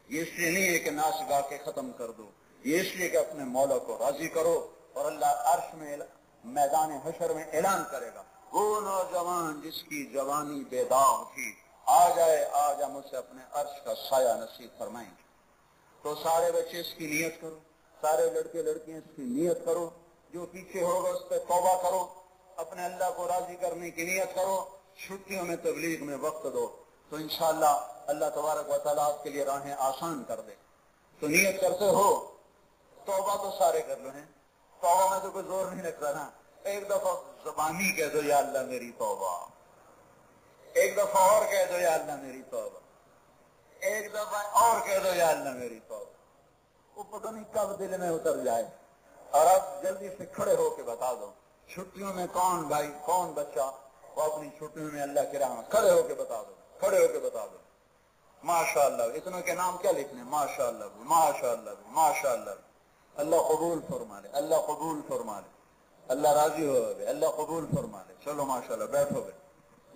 یہ اس لیے نہیں ہے کہ ناچ گا کے ختم کر دو, یہ اس لیے کہ اپنے مولا کو راضی کرو. اور اللہ عرش میں میدان حشر میں اعلان کرے گا وہ نوجوان جس کی جوانی بے داغ تھی آ جائے, آج ہم اسے اپنے عرش کا سایہ نصیب فرمائیں گے. تو سارے بچے اس کی نیت کرو, سارے لڑکے لڑکیاں اس کی نیت کرو. جو پیچھے ہوگا اس پہ توبہ کرو, اپنے اللہ کو راضی کرنے کی نیت کرو. چھٹیوں میں تبلیغ میں وقت دو تو انشاءاللہ اللہ تبارک و تعالیٰ آپ کے لیے راہیں آسان کر دے. تو نیت کرتے ہو, توبہ تو سارے کر لو ہیں, توبہ میں تو کوئی زور نہیں لگتا نا. ایک دفعہ زبانی کہہ دو یا اللہ میری توبہ, ایک دفعہ اور کہہ دو یا اللہ میری توبہ, ایک دفعہ اور کہہ دو یا اللہ میری توبہ. وہ پتہ نہیں کب دل میں اتر جائے. اور اب جلدی سے کھڑے ہو کے بتا دو چھٹیوں میں کون بھائی کون بچہ وہ اپنی چھٹیوں میں اللہ کے راہ میں کھڑے ہو کے بتا دو, کھڑے ہو کے بتا دو. ماشاءاللہ. اتنوں کے نام کیا لکھنے؟ ماشاءاللہ, ماشاءاللہ, ماشاءاللہ. اللہ قبول فرما لے, اللہ قبول فرما لے, اللہ راضی ہو گئے, اللہ قبول فرما لے. چلو ماشاءاللہ بیٹھو گے,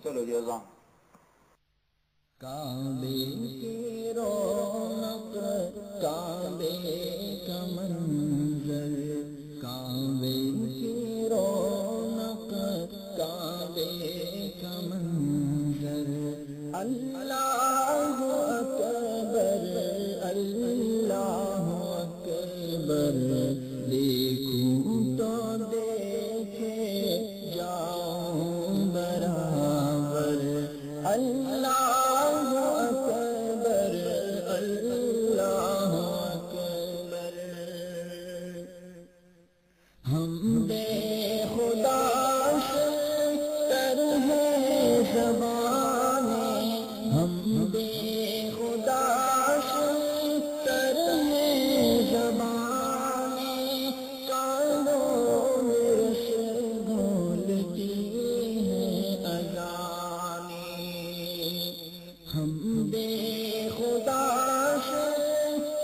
چلو جی اذان. کعبے کی رونق کعبے کا منظر, کعبے کی رونق کعبے کا منظر. اللہ اکبر اللہ اکبر دیکھوں تو دیکھے جاؤں برابر اللہ اکبر اللہ اکبر ہم بے خدا تر ہے زبانیں ہم بے خدا تر ہے زبانیں کانوں میں سے بولتی ہیں اذانیں ہم بے خدا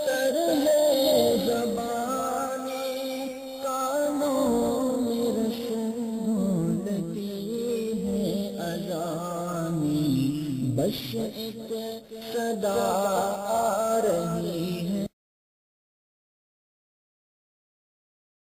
تر ہے زبانیں کانوں میں سے بولتی ہیں اذانیں بس ایک صدا آ رہی